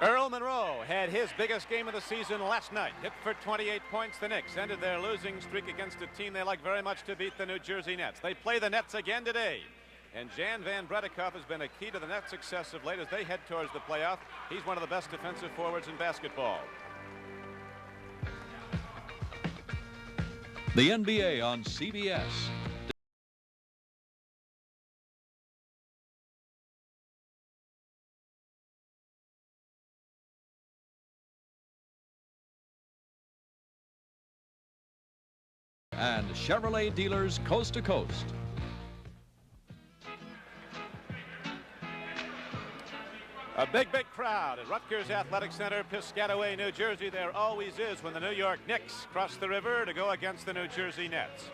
Earl Monroe had his biggest game of the season last night. Hit for 28 points. The Knicks ended their losing streak against a team they like very much to beat, the New Jersey Nets. They play the Nets again today. And Jan Van Bredekoff has been a key to the Nets' success of late as they head towards the playoff. He's one of the best defensive forwards in basketball. The NBA on CBS. And Chevrolet dealers coast to coast. A big crowd at Rutgers Athletic Center, Piscataway, New Jersey. There always is when the New York Knicks cross the river to go against the New Jersey Nets.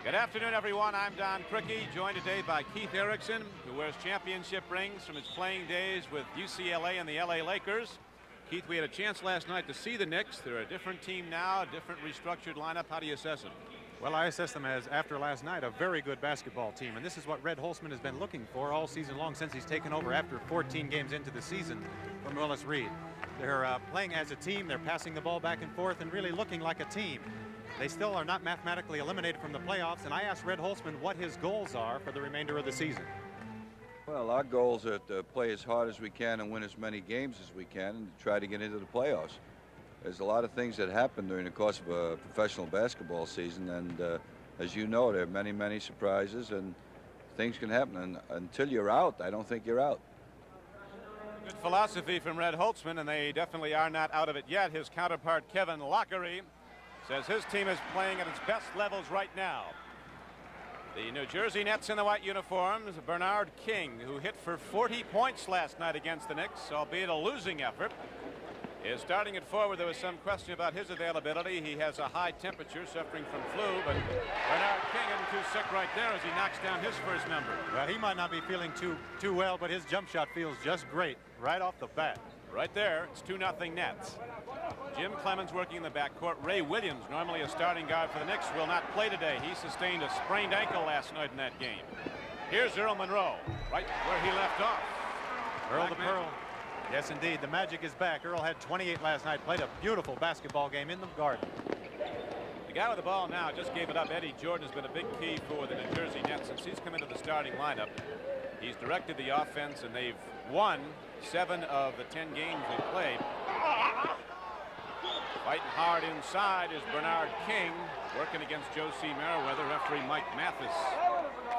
Good afternoon, everyone. I'm Don Crickey, joined today by Keith Erickson, who wears championship rings from his playing days with UCLA and the LA Lakers. Keith, we had a chance last night to see the Knicks. They're a different team now, a different restructured lineup. How do you assess them? Well, I assess them as, after last night, a very good basketball team. And this is what Red Holzman has been looking for all season long since he's taken over after 14 games into the season from Willis Reed. They're playing as a team. They're passing the ball back and forth and really looking like a team. They still are not mathematically eliminated from the playoffs. And I asked Red Holzman what his goals are for the remainder of the season. Well, our goals are to play as hard as we can and win as many games as we can and to try to get into the playoffs. There's a lot of things that happen during the course of a professional basketball season, and as you know, there are many surprises, and things can happen. And until you're out, I don't think you're out. Good philosophy from Red Holzman, and they definitely are not out of it yet. His counterpart, Kevin Lockery, says his team is playing at its best levels right now. The New Jersey Nets in the white uniforms, Bernard King, who hit for 40 points last night against the Knicks, albeit a losing effort, is starting at forward. There was some question about his availability. He has a high temperature, suffering from flu, but Bernard King isn't too sick right there as he knocks down his first number. Well, he might not be feeling too well, but his jump shot feels just great right off the bat. Right there, it's 2-0 Nets. Jim Clemens working in the backcourt. Ray Williams, normally a starting guard for the Knicks, will not play today. He sustained a sprained ankle last night in that game. Here's Earl Monroe, right where he left off. Earl the Pearl. Yes, indeed. The magic is back. Earl had 28 last night, played a beautiful basketball game in the Garden. The guy with the ball now just gave it up. Eddie Jordan has been a big key for the New Jersey Nets since he's come into the starting lineup. He's directed the offense, and they've won 7 of the 10 games they played. Fighting hard inside is Bernard King, working against Josie Merriweather. Referee Mike Mathis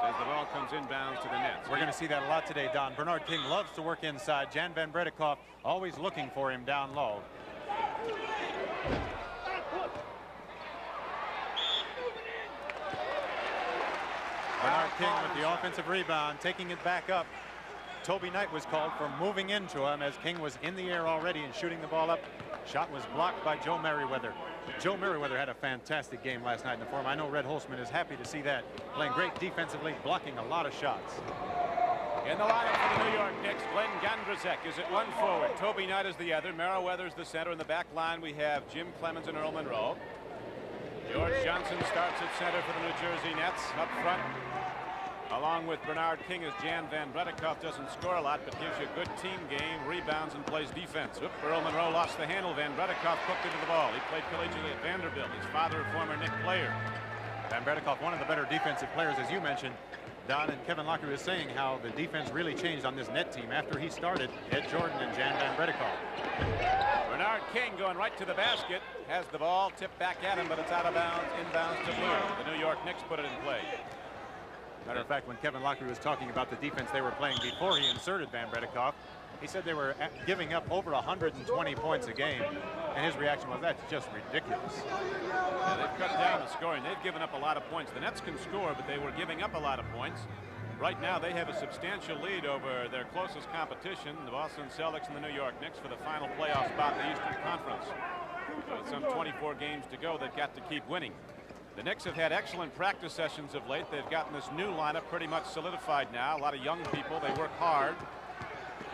says the ball comes inbounds to the Nets. We're going to see that a lot today, Don. Bernard King loves to work inside. Jan Van Bredekoff always looking for him down low. Bernard King with the offensive rebound, taking it back up. Toby Knight was called for moving into him as King was in the air already and shooting the ball up. Shot was blocked by Joe Merriweather. Joe Merriweather had a fantastic game last night in the form. I know Red Holzman is happy to see that. Playing great defensively, blocking a lot of shots. In the lineup for the New York Knicks, Glenn Gondrzek is at one forward. Toby Knight is the other. Merriweather's the center. In the back line, we have Jim Clemens and Earl Monroe. George Johnson starts at center for the New Jersey Nets. Up front, along with Bernard King, as Jan Van Bredekoff doesn't score a lot but gives you a good team game, rebounds and plays defense. Earl Monroe lost the handle. Van Bredekoff cooked into the ball. He played collegiately at Vanderbilt. His father, a former Knick player. Van Bredekoff, one of the better defensive players, as you mentioned. Don, and Kevin Locker was saying how the defense really changed on this net team after he started Ed Jordan and Jan Van Bredekoff. Bernard King going right to the basket, has the ball tipped back at him, but it's out of bounds, inbounds to Blue. The New York Knicks put it in play. Matter of fact, when Kevin Lockery was talking about the defense they were playing before he inserted Van Bredekoff, he said they were giving up over 120 points a game, and his reaction was, that's just ridiculous. Yeah, they've cut down the scoring. They've given up a lot of points. The Nets can score, but they were giving up a lot of points. Right now, they have a substantial lead over their closest competition, the Boston Celtics and the New York Knicks, for the final playoff spot in the Eastern Conference. So with some 24 games to go, they've got to keep winning. The Knicks have had excellent practice sessions of late. They've gotten this new lineup pretty much solidified now. A lot of young people. They work hard.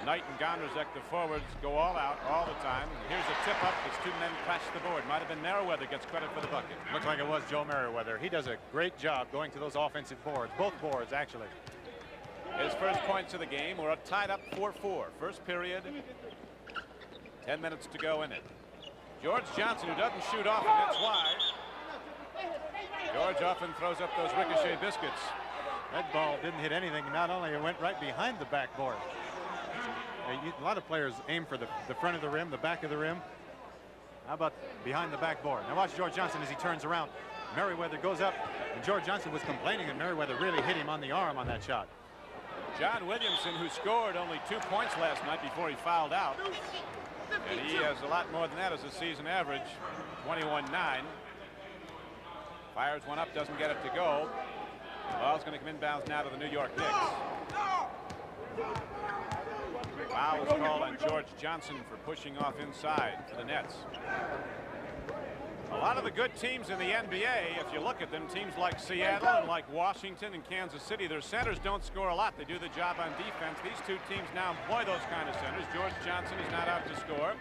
Knight and Gondrzek, the forwards, go all out all the time. Here's a tip up as 2 men crash the board. Might have been Merriweather gets credit for the bucket. Looks like it was Joe Merriweather. He does a great job going to those offensive boards. Both boards, actually. His first points of the game. We're tied up 4-4. First period. 10 minutes to go in it. George Johnson, who doesn't shoot often, hits wide. George often throws up those ricochet biscuits. That ball didn't hit anything. Not only it went right behind the backboard. A lot of players aim for the front of the rim, the back of the rim. How about behind the backboard? Now watch George Johnson as he turns around. Merriweather goes up, and George Johnson was complaining, and Merriweather really hit him on the arm on that shot. John Williamson, who scored only 2 points last night before he fouled out. And he has a lot more than that as a season average, 21-9. Fires one up, doesn't get it to go. The ball's going to come inbounds now to the New York Knicks. Foul was called on George Johnson for pushing off inside for the Nets. A lot of the good teams in the NBA, if you look at them, teams like Seattle and like Washington and Kansas City, their centers don't score a lot. They do the job on defense. These two teams now employ those kind of centers. George Johnson is not out to score,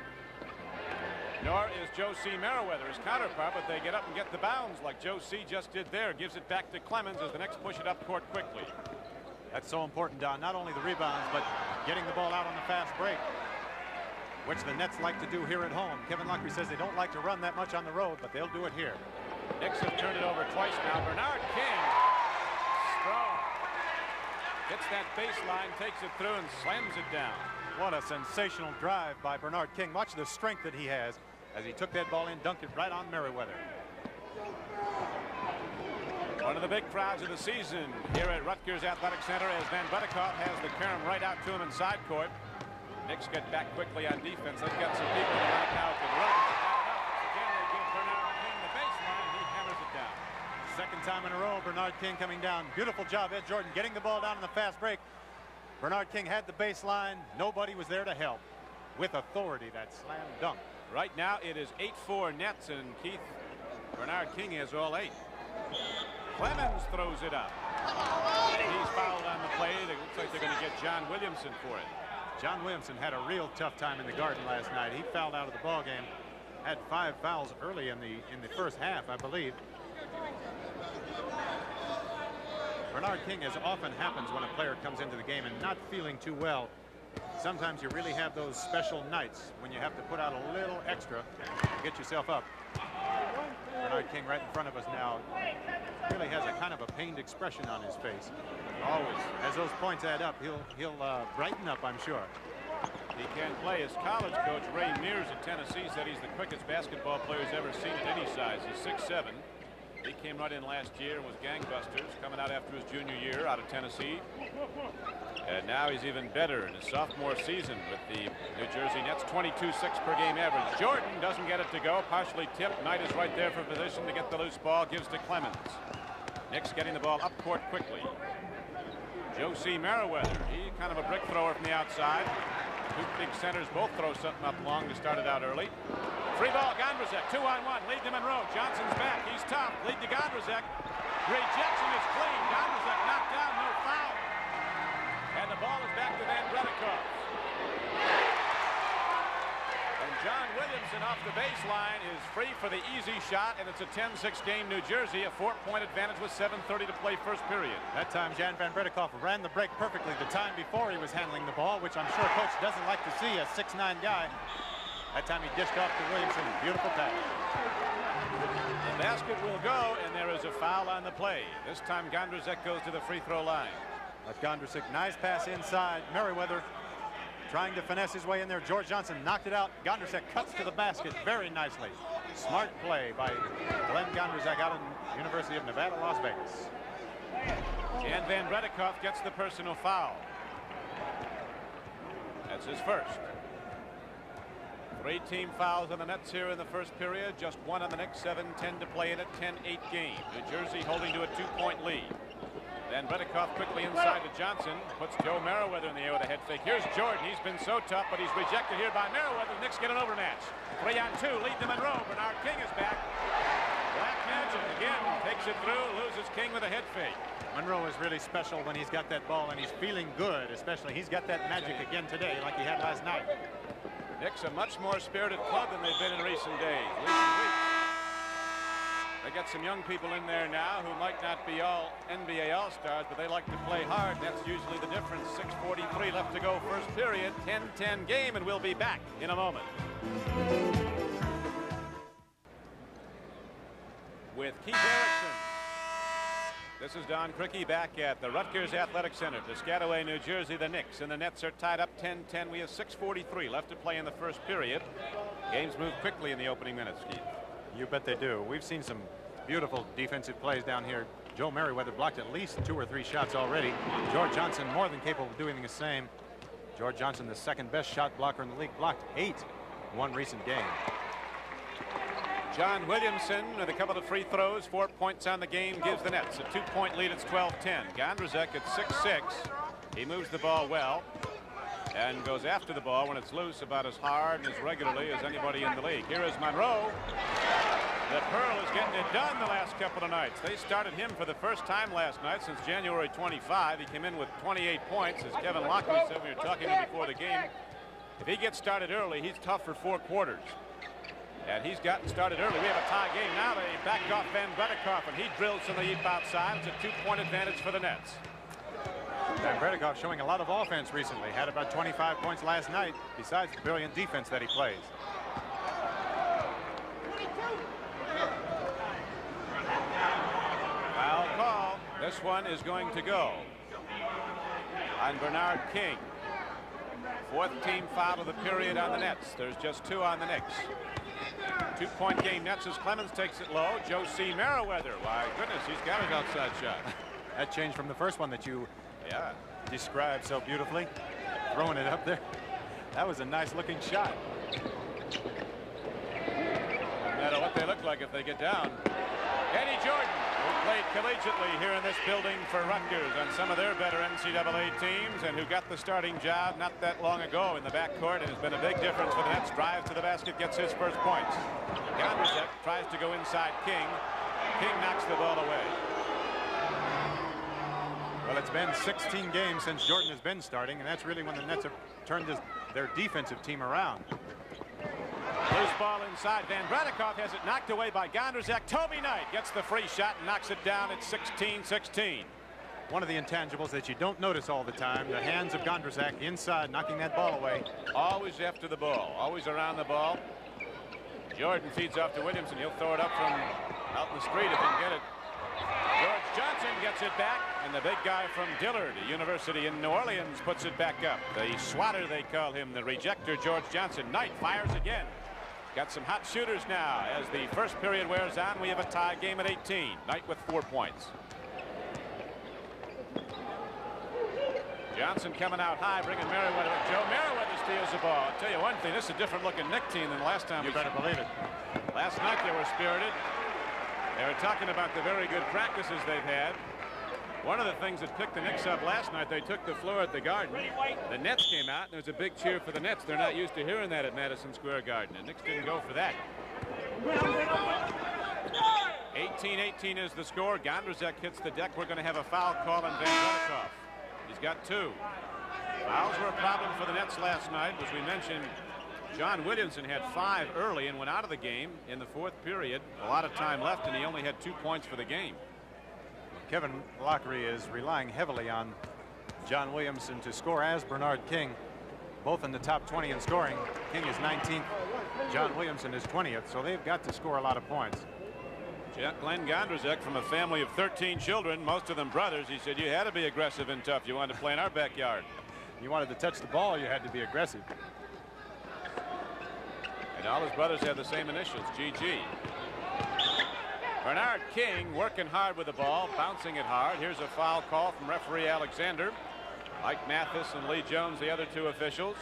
nor is Joe C. Merriweather, his counterpart, but they get up and get the bounds like Joe C. just did there. Gives it back to Clemens as the Knicks push it up court quickly. That's so important, Don. Not only the rebounds, but getting the ball out on the fast break, which the Nets like to do here at home. Kevin Lockery says they don't like to run that much on the road, but they'll do it here. Knicks have turned it over twice now. Bernard King, strong, hits that baseline, takes it through, and slams it down. What a sensational drive by Bernard King. Watch the strength that he has as he took that ball in, dunked it right on Merriweather. One of the big crowds of the season here at Rutgers Athletic Center as Van Buddikoff has the carom right out to him inside court. Knicks get back quickly on defense. They've got some people right now can run. Again, they give Bernard King the baseline. He hammers it down. Second time in a row, Bernard King coming down. Beautiful job, Ed Jordan, getting the ball down in the fast break. Bernard King had the baseline. Nobody was there to help. With authority, that slam dunk. Right now, it is 8-4 Nets, and Keith, Bernard King has all 8. Clemens throws it up. He's fouled on the play. It looks like they're going to get John Williamson for it. John Williamson had a real tough time in the Garden last night. He fouled out of the ball game. Had 5 fouls early in the first half, I believe. Bernard King, as often happens when a player comes into the game and not feeling too well, sometimes you really have those special nights when you have to put out a little extra to get yourself up. Bernard King right in front of us now really has a kind of a pained expression on his face. Always. As those points add up, he'll brighten up, I'm sure. He can play. His college coach, Ray Mears at Tennessee, said he's the quickest basketball player he's ever seen at any size. He's 6'7". He came right in last year and was gangbusters, coming out after his junior year out of Tennessee. And now he's even better in his sophomore season with the New Jersey Nets, 22.6 per game average. Jordan doesn't get it to go, partially tipped. Knight is right there for position to get the loose ball, gives to Clemens. Knicks getting the ball up court quickly. Joe C. Merriweather, he kind of a brick thrower from the outside. Two big centers both throw something up long to start it out early. Free ball, Gondrusek, 2-on-1, lead to Monroe. Johnson's back, he's tough, lead to Gondrusek. Rejection is clean, Gondrusek knocked down, no foul. And the ball is back to Van Buddikoff. And John Williamson off the baseline is free for the easy shot, and it's a 10-6 game New Jersey, a 4-point advantage with 7:30 to play first period. That time Jan Van Buddikoff ran the break perfectly the time before he was handling the ball, which I'm sure coach doesn't like to see, a 6'9" guy. That time he dished off to Williamson. Beautiful pass. The basket will go, and there is a foul on the play. This time Gondrusek goes to the free throw line. That's Gondrusek. Nice pass inside. Merriweather trying to finesse his way in there. George Johnson knocked it out. Gondrusek cuts to the basket very nicely. Smart play by Glenn Gondrusek out of University of Nevada, Las Vegas. And Van Buddikoff gets the personal foul. That's his first. 3 team fouls on the Nets here in the first period. Just 1 on the Knicks. 7:10 to play in a 10-8 game. New Jersey holding to a 2-point lead. Then Buddikoff quickly inside to Johnson. Puts Joe Merriweather in the air with a head fake. Here's Jordan. He's been so tough, but he's rejected here by Merriweather. The Knicks get an overmatch. 3-on-2. Lead to Monroe. Bernard King is back. Black Magic again takes it through. Loses King with a head fake. Monroe is really special when he's got that ball, and he's feeling good, especially. He's got that magic again today like he had last night. Knicks a much more spirited club than they've been in recent days. They got some young people in there now who might not be all NBA All-Stars, but they like to play hard. That's usually the difference. 6:43 left to go first period. 10-10 game, and we'll be back in a moment. With Keith Erickson. This is Don Criqui back at the Rutgers Athletic Center, Piscataway, New Jersey. The Knicks and the Nets are tied up 10-10. We have 6:43 left to play in the first period. Games move quickly in the opening minutes, Keith. You bet they do. We've seen some beautiful defensive plays down here. Joe Merriweather blocked at least 2 or 3 shots already. George Johnson more than capable of doing the same. George Johnson, the second best shot blocker in the league, blocked 8 in one recent game. John Williamson with a couple of free throws, 4 points on the game, gives the Nets a 2-point lead. It's 12-10. Gondrzak at 6'6". He moves the ball well and goes after the ball when it's loose about as hard and as regularly as anybody in the league. Here is Monroe. The Pearl is getting it done the last couple of nights. They started him for the first time last night since January 25. He came in with 28 points. As Kevin Lockley said when we were talking to him before the game, if he gets started early, he's tough for 4 quarters. And he's gotten started early. We have a tie game now. They backed off Van Bredikoff, and he drills from the deep outside. It's a 2-point advantage for the Nets. Van Bredikoff showing a lot of offense recently. Had about 25 points last night, besides the brilliant defense that he plays. Foul call. This one is going to go on Bernard King. 4th team foul of the period on the Nets. There's just 2 on the Knicks. 2-point game Nets as Clemens takes it low. Joe C. Merriweather. My goodness, he's got his outside shot. That changed from the first one that you described so beautifully. Throwing it up there. That was a nice looking shot. No matter what they look like if they get down. Eddie Jordan, who played collegiately here in this building for Rutgers on some of their better NCAA teams and who got the starting job not that long ago in the backcourt and has been a big difference for the Nets. Drives to the basket, gets his first points. Gondrzak tries to go inside King. King knocks the ball away. Well, it's been 16 games since Jordan has been starting, and that's really when the Nets have turned their defensive team around. Loose ball inside. Van Bredikoff has it knocked away by Gondrzak. Toby Knight gets the free shot and knocks it down at 16-16. One of the intangibles that you don't notice all the time, the hands of Gondrzak inside, knocking that ball away. Always after the ball, always around the ball. Jordan feeds off to Williamson. He'll throw it up from out in the street if he can get it. George Johnson gets it back, and the big guy from Dillard University in New Orleans puts it back up. The swatter, they call him, the rejector, George Johnson. Knight fires again. Got some hot shooters now. As the first period wears on, we have a tie game at 18. Knight with 4 points. Johnson coming out high, bringing Merriweather. Joe Merriweather steals the ball. I'll tell you one thing, this is a different looking Knick team than the last time. You better believe it. Last night they were spirited. They were talking about the very good practices they've had. One of the things that picked the Knicks up last night, they took the floor at the Garden. The Nets came out, and there was a big cheer for the Nets. They're not used to hearing that at Madison Square Garden. The Knicks didn't go for that. 18-18 is the score. Gondrzak hits the deck. We're going to have a foul call on Van Bredikoff. He's got 2. Fouls were a problem for the Nets last night. As we mentioned, John Williamson had 5 early and went out of the game in the 4th period. A lot of time left, and he only had 2 points for the game. Kevin Lockery is relying heavily on John Williamson to score as Bernard King, both in the top 20 in scoring. King is 19th. John Williamson is 20th, so they've got to score a lot of points. Glenn Gondrzak, from a family of 13 children, most of them brothers, he said you had to be aggressive and tough. You wanted to play in our backyard. You wanted to touch the ball, you had to be aggressive. And all his brothers have the same initials, GG. Bernard King working hard with the ball, bouncing it hard. Here's a foul call from referee Alexander. Mike Mathis and Lee Jones, the other 2 officials.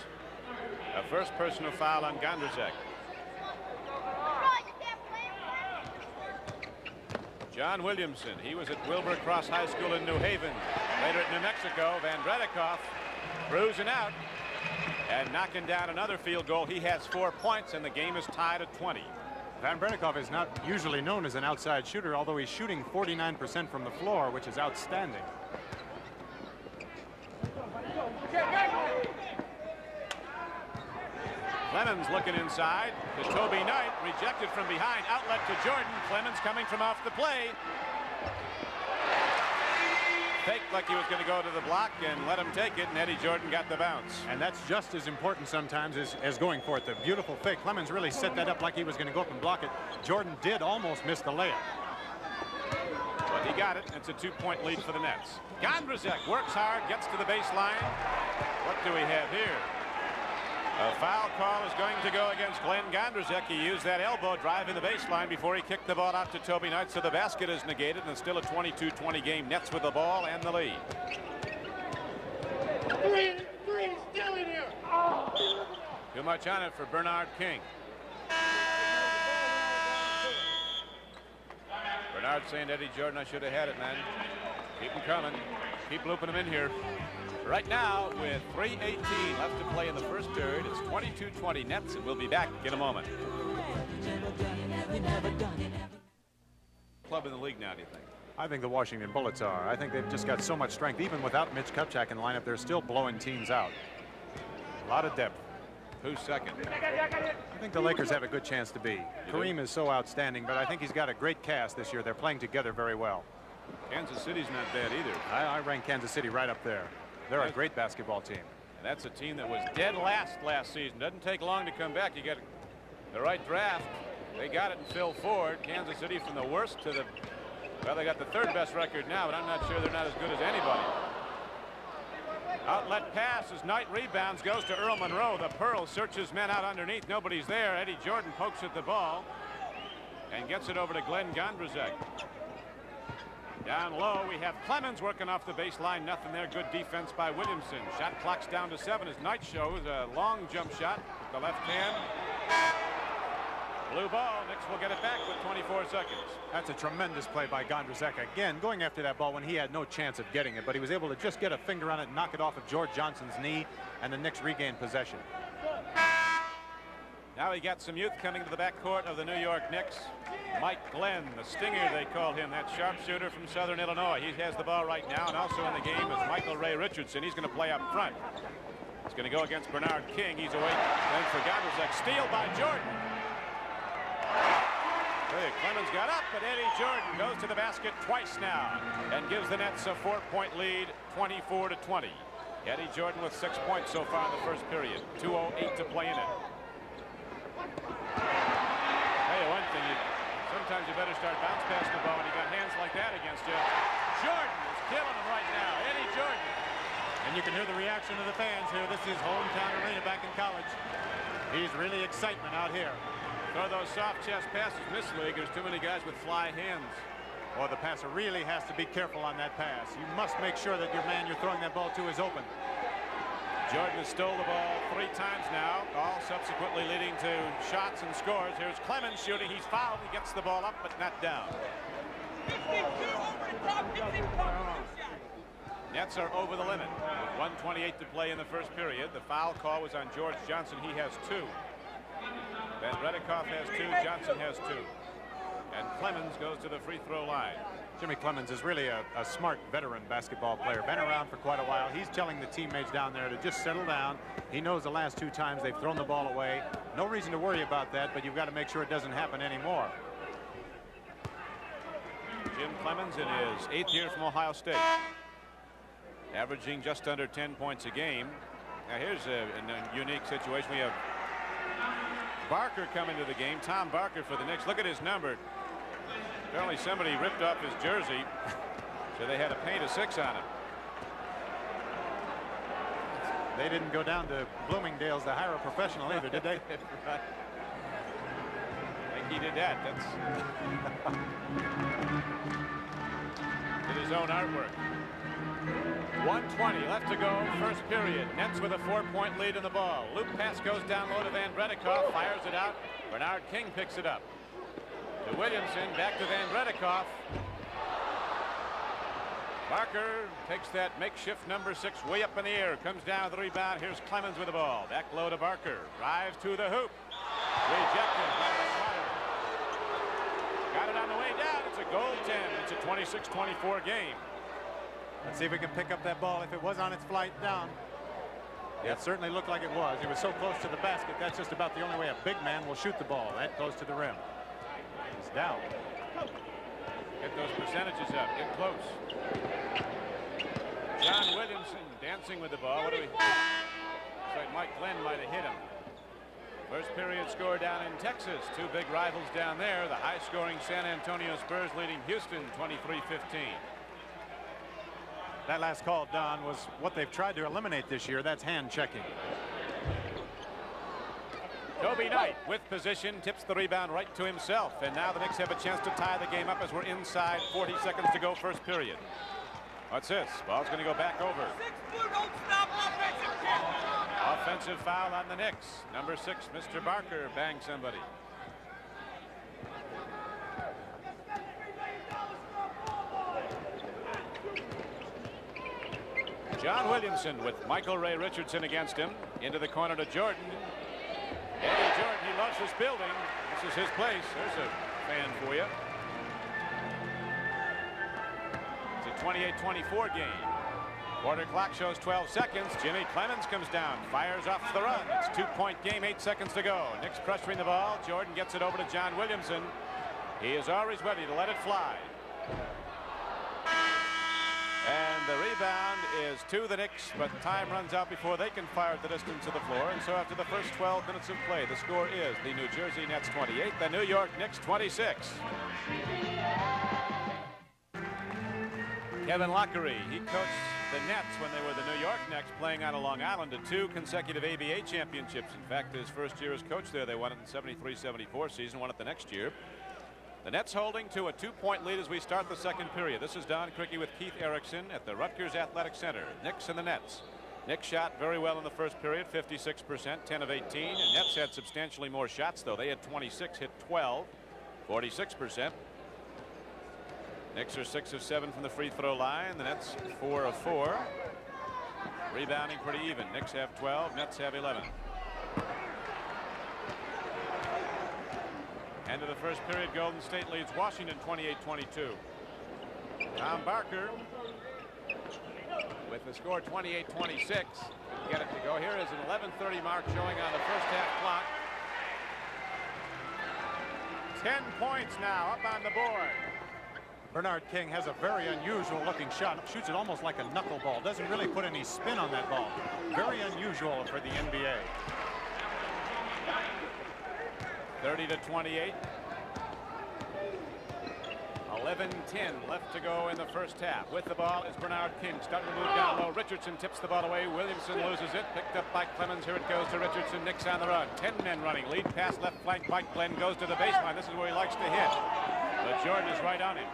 A first personal foul on Gondrzak. John Williamson, he was at Wilbur Cross High School in New Haven. Later at New Mexico, Van Bredikoff bruising out and knocking down another field goal. He has 4 points, and the game is tied at 20. Van Bredikoff is not usually known as an outside shooter, although he's shooting 49% from the floor, which is outstanding. Clemens looking inside to Toby Knight, rejected from behind, outlet to Jordan. Clemens coming from off the play. faked like he was going to go to the block and let him take it, and Eddie Jordan got the bounce. And that's just as important sometimes as going for it. The beautiful fake. Clemens really set that up like he was going to go up and block it. Jordan did almost miss the layup. But he got it. It's a 2-point lead for the Nets. Gondrzek works hard, gets to the baseline. What do we have here? A foul call is going to go against Glenn Gondrzek. He used that elbow drive in the baseline before he kicked the ball out to Toby Knight, so the basket is negated, and it's still a 22-20 game. Nets with the ball and the lead. Three, still in here. Too much on it for Bernard King. Bernard saying to Eddie Jordan, I should have had it, man. Keep them coming. Keep looping them in here. Right now, with 3:18 left to play in the first period, it's 22-20 Nets, and we'll be back in a moment. Club in the league now, do you think? I think the Washington Bullets are. I think they've just got so much strength. Even without Mitch Kupchak in the lineup, they're still blowing teams out. A lot of depth. Who's second? I think the Lakers have a good chance to be. Kareem is so outstanding, but I think he's got a great cast this year. They're playing together very well. Kansas City's not bad either. I rank Kansas City right up there. They're a great basketball team. And that's a team that was dead last season. Doesn't take long to come back. You get the right draft. They got it in Phil Ford. Kansas City from the worst to the, well, they got the third best record now, but I'm not sure they're not as good as anybody. Outlet pass as Knight rebounds, goes to Earl Monroe. The Pearl searches men out underneath. Nobody's there. Eddie Jordan pokes at the ball and gets it over to Glenn Gondrzek. Down low, we have Clemens working off the baseline. Nothing there. Good defense by Williamson. Shot clock's down to 7 as Knight shows a long jump shot with the left hand. Blue ball. Knicks will get it back with 24 seconds. That's a tremendous play by Gondrzek. Again, going after that ball when he had no chance of getting it, but he was able to just get a finger on it and knock it off of George Johnson's knee, and the Knicks regained possession. Now we got some youth coming to the backcourt of the New York Knicks. Mike Glenn, the stinger they called him, that sharpshooter from Southern Illinois. He has the ball right now, and also in the game is Michael Ray Richardson. He's going to play up front. He's going to go against Bernard King. He's away. Then for Gondrzek, steal by Jordan. Clemens got up, but Eddie Jordan goes to the basket twice now and gives the Nets a 4-point lead, 24-20. Eddie Jordan with 6 points so far in the first period. 2:08 to play in it. Tell you one thing, sometimes you better start bounce passing the ball when you got hands like that against you. Jordan is killing him right now. Eddie Jordan. And you can hear the reaction of the fans here. This is hometown arena back in college. He's really excitement out here. Throw those soft chest passes in this league. There's too many guys with fly hands. Well, the passer really has to be careful on that pass. You must make sure that your man you're throwing that ball to is open. Jordan has stole the ball 3 times now, all subsequently leading to shots and scores. Here's Clemens shooting. He's fouled. He gets the ball up, but not down. Nets are over the limit. With 1:28 to play in the first period. The foul call was on George Johnson. He has 2. Van Redikoff has 2. Johnson has 2. And Clemens goes to the free throw line. Jimmy Clemens is really a smart veteran basketball player. Been around for quite a while. He's telling the teammates down there to just settle down. He knows the last 2 times they've thrown the ball away. No reason to worry about that, but you've got to make sure it doesn't happen anymore. Jim Clemens in his 8th year from Ohio State. Averaging just under 10 points a game. Now here's a unique situation. We have Barker coming to the game. Tom Barker for the Knicks. Look at his number. Apparently somebody ripped off his jersey, so they had to paint a 6 on it. They didn't go down to Bloomingdale's to hire a professional either, did they? Right. I think he did that. That's did his own artwork. 1:20 left to go, first period. Nets with a 4-point lead in the ball. Loop pass goes down low to Van Redikoff, fires it out. Bernard King picks it up. To Williamson, back to Van Redikoff. Barker takes that makeshift number 6 way up in the air. Comes down with the rebound. Here's Clemens with the ball. Back low to Barker. Drives to the hoop. Rejected by the Swatter. Got it on the way down. It's a goaltend. It's a 26-24 game. Let's see if we can pick up that ball if it was on its flight down. It certainly looked like it was. It was so close to the basket. That's just about the only way a big man will shoot the ball. That close to the rim. He's down. Get those percentages up. Get close. John Williamson dancing with the ball. What do we? Looks like Mike Glenn might have hit him. First period score down in Texas. Two big rivals down there. The high-scoring San Antonio Spurs leading Houston 23-15. That last call, Don, was what they've tried to eliminate this year. That's hand checking. Toby Knight with position tips the rebound right to himself, and now the Knicks have a chance to tie the game up as we're inside 40 seconds to go first period. What's this? Ball's going to go back over. Offensive foul on the Knicks. Number 6, Mr. Barker, banged somebody. John Williamson with Michael Ray Richardson against him. Into the corner to Jordan. Eddie Jordan, he loves this building. This is his place. There's a fan for you. It's a 28-24 game. Quarter clock shows 12 seconds. Jimmy Clemens comes down, fires off the run. It's a 2-point game, 8 seconds to go. Knicks pressuring the ball. Jordan gets it over to John Williamson. He is always ready to let it fly. And the rebound is to the Knicks, but time runs out before they can fire at the distance of the floor. And so after the first 12 minutes of play, the score is the New Jersey Nets 28, the New York Knicks 26. Kevin Lockery, he coached the Nets when they were the New York Knicks, playing on a Long Island to 2 consecutive ABA championships. In fact, his first year as coach there, they won it in 73-74 season, won it the next year. The Nets holding to a 2-point lead as we start the second period. This is Don Criqui with Keith Erickson at the Rutgers Athletic Center. Knicks and the Nets. Knicks shot very well in the first period, 56%, 10 of 18. And Nets had substantially more shots, though. They had 26, hit 12, 46%. Knicks are 6 of 7 from the free throw line. The Nets 4 of 4. Rebounding pretty even. Knicks have 12, Nets have 11. End of the first period, Golden State leads Washington 28-22. Tom Barker with the score 28-26. Get it to go. Here is an 11:30 mark showing on the first half clock. 10 points now up on the board. Bernard King has a very unusual looking shot. Shoots it almost like a knuckleball. Doesn't really put any spin on that ball. Very unusual for the NBA. 30-28. 11-10 left to go in the first half. With the ball is Bernard King, starting to move down low. Richardson tips the ball away. Williamson loses it. Picked up by Clemens. Here it goes to Richardson. Knicks on the run. 10 men running. Lead pass left flank. Mike Glenn goes to the baseline. This is where he likes to hit. But Jordan is right on him.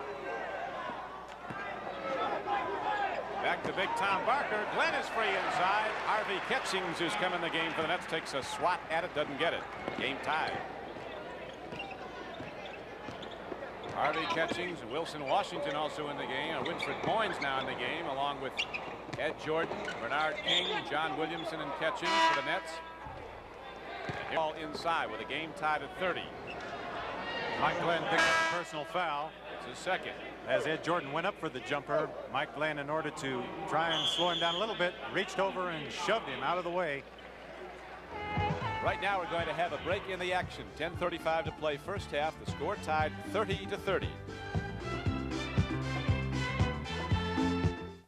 Back to big Tom Barker. Glenn is free inside. Harvey Catchings, who's come in the game for the Nets, takes a swat at it. Doesn't get it. Game tied. Harvey Catchings, Wilson Washington also in the game. Winfred Boynes now in the game, along with Ed Jordan, Bernard King, John Williamson, and Catchings for the Nets. And all inside with a game tied at 30. Mike Glenn picks up a personal foul. It's his second. As Ed Jordan went up for the jumper, Mike Glenn, in order to try and slow him down a little bit, reached over and shoved him out of the way. Right now we're going to have a break in the action. 10:35 to play first half. The score tied 30-30.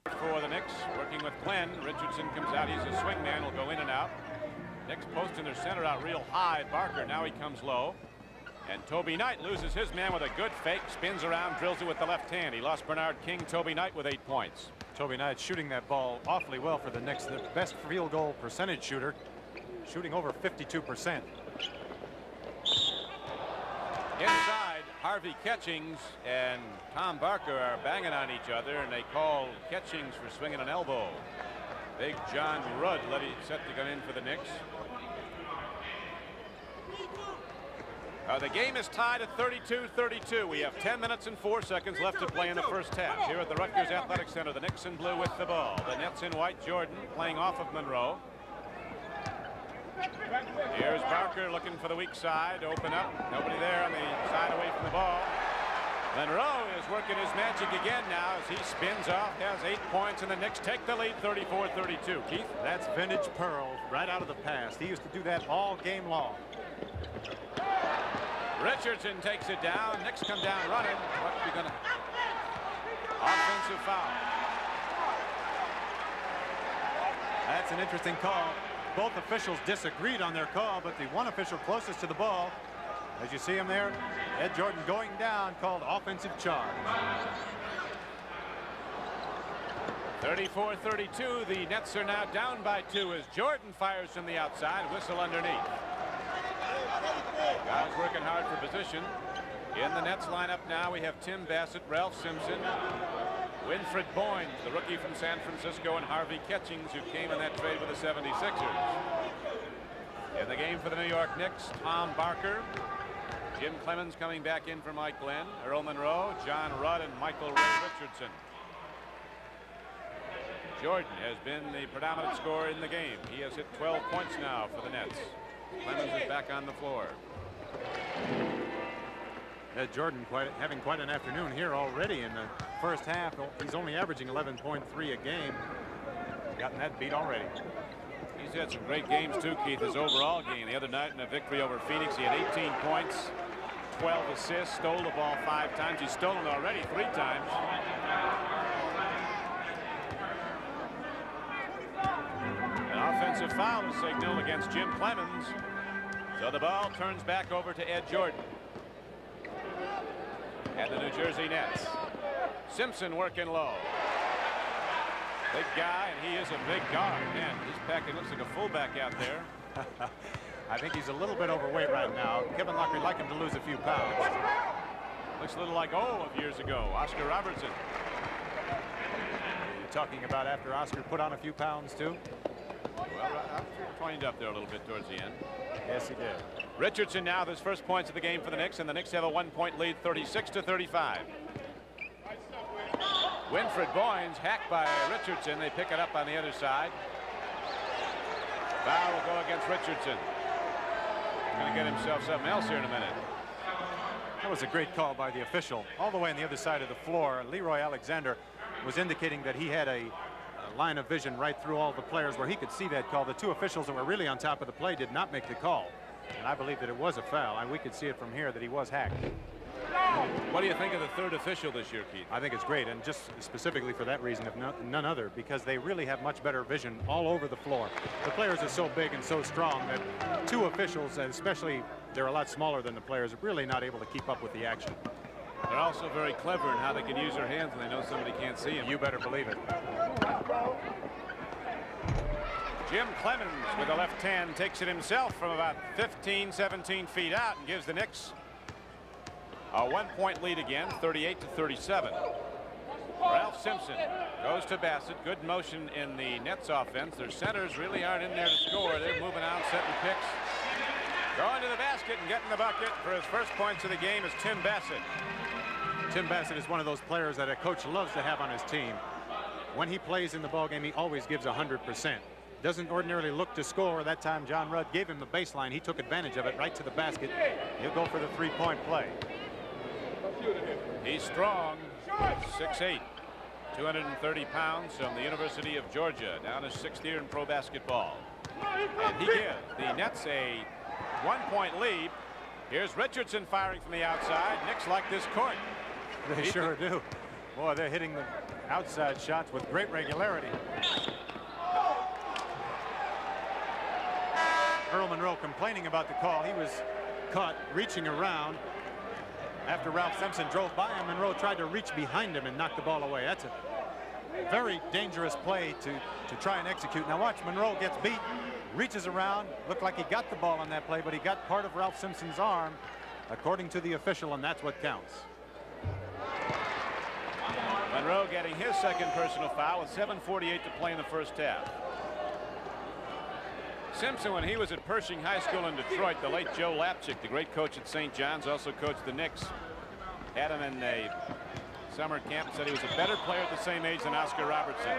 For the Knicks, working with Glenn. Richardson comes out. He's a swing man. Will go in and out. Knicks posting their center out real high. Barker, now he comes low. And Toby Knight loses his man with a good fake. Spins around, drills it with the left hand. He lost Bernard King. Toby Knight with 8 points. Toby Knight shooting that ball awfully well for the Knicks. The best field goal percentage shooter. Shooting over 52%. Inside, Harvey Catchings and Tom Barker are banging on each other, and they call Catchings for swinging an elbow. Big John Rudd set to come in for the Knicks. The game is tied at 32-32. We have 10 minutes and 4 seconds left to play in the first half. Here at the Rutgers Athletic Center, the Knicks in blue with the ball. The Nets in white. Jordan playing off of Monroe. Here's Barker looking for the weak side. Open up. Nobody there on the side away from the ball. Monroe is working his magic again now as he spins off, has 8 points, and the Knicks take the lead 34-32. Keith? That's vintage Pearl right out of the past. He used to do that all game long. Richardson takes it down. Knicks come down running. What's he gonna? Offensive foul. That's an interesting call. Both officials disagreed on their call, but the one official closest to the ball, as you see him there, Ed Jordan going down, called offensive charge. 34-32. The Nets are now down by 2 as Jordan fires from the outside. Whistle underneath. Guys working hard for position. In the Nets lineup now we have Tim Bassett, Ralph Simpson, Winfred Boynes, the rookie from San Francisco, and Harvey Catchings, who came in that trade with the 76ers. In the game for the New York Knicks, Tom Barker, Jim Clemens coming back in for Mike Glenn, Earl Monroe, John Rudd, and Michael Ray Richardson. Jordan has been the predominant scorer in the game. He has hit 12 points now for the Nets. Clemens is back on the floor. Jordan having quite an afternoon here already in the first half. He's only averaging 11.3 a game. Gotten that beat already. He's had some great games too, Keith. His overall game the other night in a victory over Phoenix, he had 18 points, 12 assists, stole the ball 5 times. He's stolen already 3 times. An offensive foul is signaled against Jim Clemens. So the ball turns back over to Ed Jordan. And the New Jersey Nets. Simpson working low. Big guy, and he is a big guard. Man, he's packing, looks like a fullback out there. I think he's a little bit overweight right now. Kevin Lockery like him to lose a few pounds. Looks a little like of years ago, Oscar Robertson. You're talking about after Oscar put on a few pounds too? Well, Oscar pointed up there a little bit towards the end. Yes, he did. Richardson now with his first points of the game for the Knicks, and the Knicks have a 1-point lead, 36-35. Winfred Boynes hacked by Richardson. They pick it up on the other side. Foul will go against Richardson. He's going to get himself something else here in a minute. That was a great call by the official. All the way on the other side of the floor, Leroy Alexander was indicating that he had a line of vision right through all the players where he could see that call. The 2 officials that were really on top of the play did not make the call. And I believe that it was a foul. And we could see it from here that he was hacked. What do you think of the 3rd official this year, Keith? I think it's great, and just specifically for that reason, if none other, because they really have much better vision all over the floor. The players are so big and so strong that 2 officials, and especially they're a lot smaller than the players, are really not able to keep up with the action. They're also very clever in how they can use their hands when they know somebody can't see them. You better believe it. Jim Clemens with the left hand takes it himself from about 15, 17 feet out and gives the Knicks a 1-point lead again, 38-37. Ralph Simpson goes to Bassett. Good motion in the Nets offense. Their centers really aren't in there to score. They're moving out, setting picks. Going to the basket and getting the bucket for his first points of the game is Tim Bassett. Tim Bassett is one of those players that a coach loves to have on his team. When he plays in the ballgame, he always gives 100%. Doesn't ordinarily look to score. That time John Rudd gave him the baseline. He took advantage of it right to the basket. He'll go for the 3-point play. He's strong, 6'8", 230 pounds, from the University of Georgia, down his 6th year in pro basketball. And he gives the Nets a 1-point lead. Here's Richardson firing from the outside. Knicks like this court. They sure do. Boy, they're hitting the outside shots with great regularity. Earl Monroe complaining about the call. He was caught reaching around. After Ralph Simpson drove by him, Monroe tried to reach behind him and knock the ball away. That's a very dangerous play to try and execute. Now watch, Monroe gets beat, reaches around, looked like he got the ball on that play, but he got part of Ralph Simpson's arm, according to the official, and that's what counts. Monroe getting his 2nd personal foul with 7:48 to play in the first half. Simpson, when he was at Pershing High School in Detroit, the late Joe Lapchick, the great coach at St. John's, also coached the Knicks, had him in a summer camp and said he was a better player at the same age than Oscar Robertson.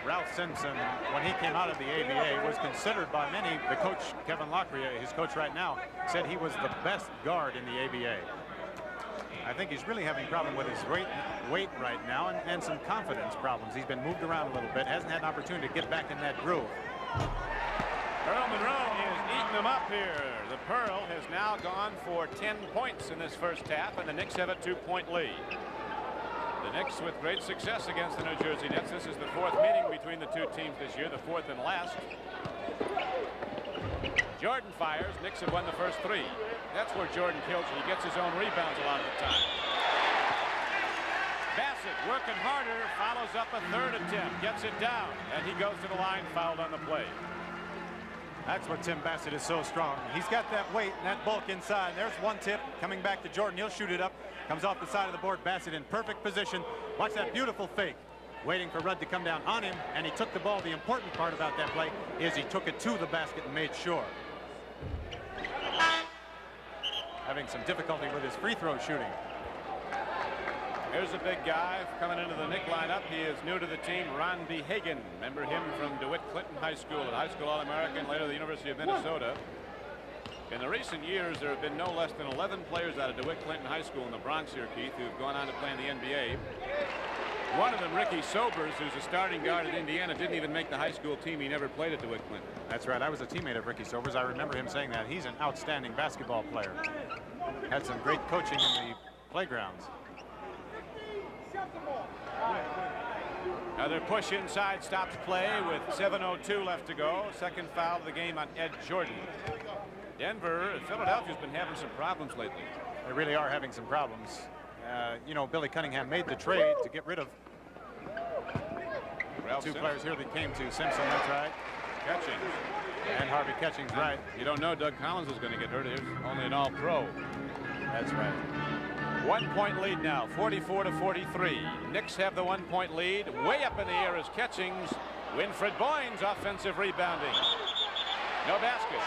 Ralph Simpson, when he came out of the ABA, was considered by many, the coach, Kevin Lockery, his coach right now, said he was the best guard in the ABA. I think he's really having a problem with his weight right now and some confidence problems. He's been moved around a little bit, hasn't had an opportunity to get back in that groove. Earl Monroe is eating them up here. The Pearl has now gone for 10 points in this first half, and the Knicks have a 2-point lead. The Knicks with great success against the New Jersey Nets. This is the fourth meeting between the two teams this year, the fourth and last. Jordan fires. Knicks have won the first three. That's where Jordan kills you. He gets his own rebounds a lot of the time. Bassett working harder, follows up a third attempt, gets it down, and he goes to the line, fouled on the play. That's what Tim Bassett is so strong. He's got that weight and that bulk inside. There's one tip coming back to Jordan. He'll shoot it up. Comes off the side of the board. Bassett in perfect position. Watch that beautiful fake. Waiting for Rudd to come down on him, and he took the ball. The important part about that play is he took it to the basket and made sure. Having some difficulty with his free throw shooting. Here's a big guy coming into the Knick lineup. He is new to the team, Ron B. Hagan. Remember him from DeWitt Clinton High School, a high school All-American, later the University of Minnesota. In the recent years, there have been no less than 11 players out of DeWitt Clinton High School in the Bronx here, Keith, who've gone on to play in the NBA. One of them, Ricky Sobers, who's a starting guard at Indiana, didn't even make the high school team. He never played at DeWitt Clinton. That's right. I was a teammate of Ricky Sobers. I remember him saying that. He's an outstanding basketball player. Had some great coaching in the playgrounds. Another push inside stops play with 7:02 left to go. Second foul of the game on Ed Jordan. Philadelphia's been having some problems lately. They really are having some problems. You know, Billy Cunningham made the trade to get rid of two players here that came to Simpson. That's right. Catchings. And Harvey Catchings, right. You don't know Doug Collins is going to get hurt. He's only an all-pro. That's right. 1 point lead now, 44-43. Knicks have the 1 point lead. Way up in the air is Catchings. Winfred Boyne's offensive rebounding. No basket.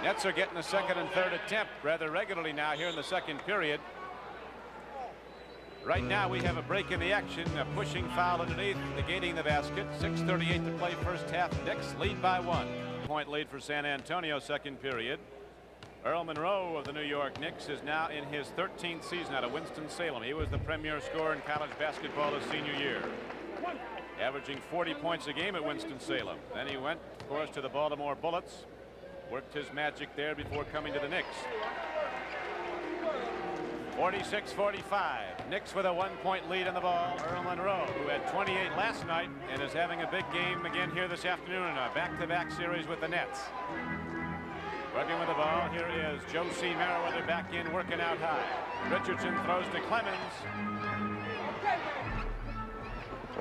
Nets are getting a second and third attempt rather regularly now here in the second period. Right now we have a break in the action, a pushing foul underneath, negating the basket. 6:38 to play first half. Knicks lead by 1 point lead for San Antonio, second period. Earl Monroe of the New York Knicks is now in his 13th season out of Winston-Salem. He was the premier scorer in college basketball his senior year, averaging 40 points a game at Winston-Salem. Then he went, of course, to the Baltimore Bullets, worked his magic there before coming to the Knicks. 46-45. Knicks with a 1 point lead on the ball. Earl Monroe, who had 28 last night and is having a big game again here this afternoon in a back-to-back series with the Nets. Working with the ball, here is Joe C. Merriweather back in, working out high. Richardson throws to Clemens.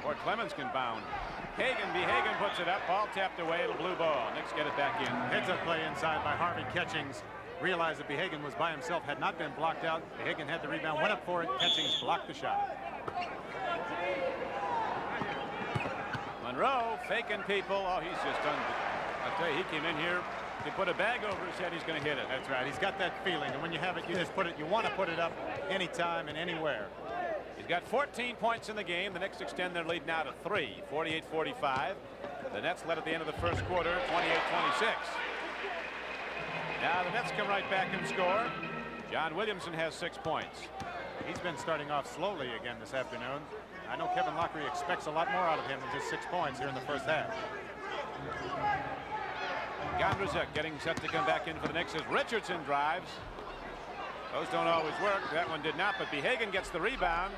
Boy, Clemens can bound. Hagan puts it up, ball tapped away, a blue ball. Knicks get it back in. Heads-up play inside by Harvey Catchings. Realized that Behagan was by himself, had not been blocked out. Behagan had the rebound, went up for it. Catchings blocked the shot. Monroe faking people. Oh, he's just done. I'll tell you, he came in here. He put a bag over his head, he's going to hit it. That's right. He's got that feeling, and when you have it, you just put it. You want to put it up anytime and anywhere. He's got 14 points in the game. The Knicks extend their lead now to 3. 48-45. The Nets led at the end of the first quarter, 28-26. Now the Nets come right back and score. John Williamson has 6 points. He's been starting off slowly again this afternoon. I know Kevin Lockery expects a lot more out of him than just 6 points here in the first half. Gondrzak getting set to come back in for the Knicks as Richardson drives. Those don't always work. That one did not, but Behagan gets the rebound.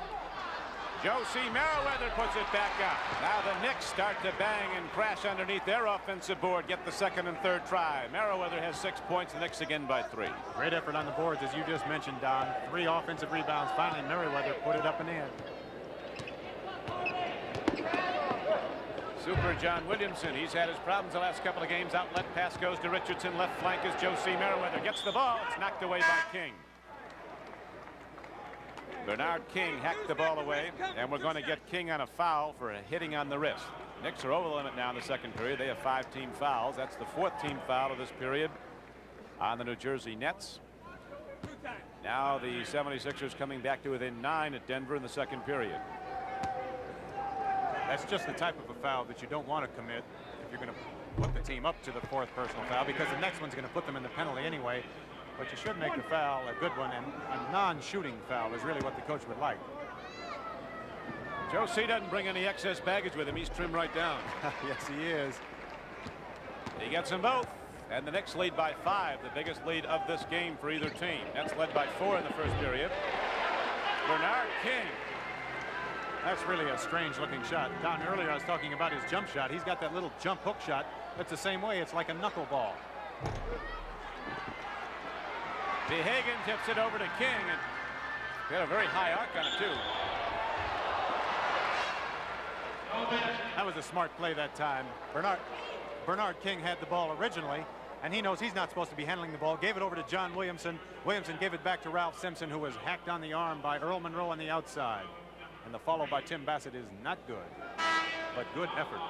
Joe C. Merriweather puts it back up. Now the Knicks start to bang and crash underneath their offensive board, get the second and third try. Merriweather has 6 points, the Knicks again by 3. Great effort on the boards, as you just mentioned, Don. 3 offensive rebounds. Finally, Merriweather put it up and in. Super John Williamson. He's had his problems the last couple of games. Outlet pass goes to Richardson. Left flank is Joe C. Merriweather. Gets the ball. It's knocked away by King. Bernard King hacked the ball away, and we're going to get King on a foul for hitting on the wrist. Knicks are over the limit now in the second period. They have 5 team fouls. That's the 4th team foul of this period on the New Jersey Nets. Now the 76ers coming back to within 9 at Denver in the second period. That's just the type of a foul that you don't want to commit if you're going to put the team up to the 4th personal foul, because the next one's going to put them in the penalty anyway. But you should make the foul a good one, and a non-shooting foul is really what the coach would like. Joe C. doesn't bring any excess baggage with him. He's trimmed right down. Yes, he is. He gets them both, and the Knicks lead by 5, the biggest lead of this game for either team. Nets led by 4 in the first period. Bernard King. That's really a strange-looking shot. Don, earlier I was talking about his jump shot. He's got that little jump hook shot. That's the same way. It's like a knuckleball. Hagen tips it over to King, and got a very high arc on it, too. That was a smart play that time. Bernard King had the ball originally, and he knows he's not supposed to be handling the ball. Gave it over to John Williamson. Williamson gave it back to Ralph Simpson, who was hacked on the arm by Earl Monroe on the outside. And the follow by Tim Bassett is not good, but good effort.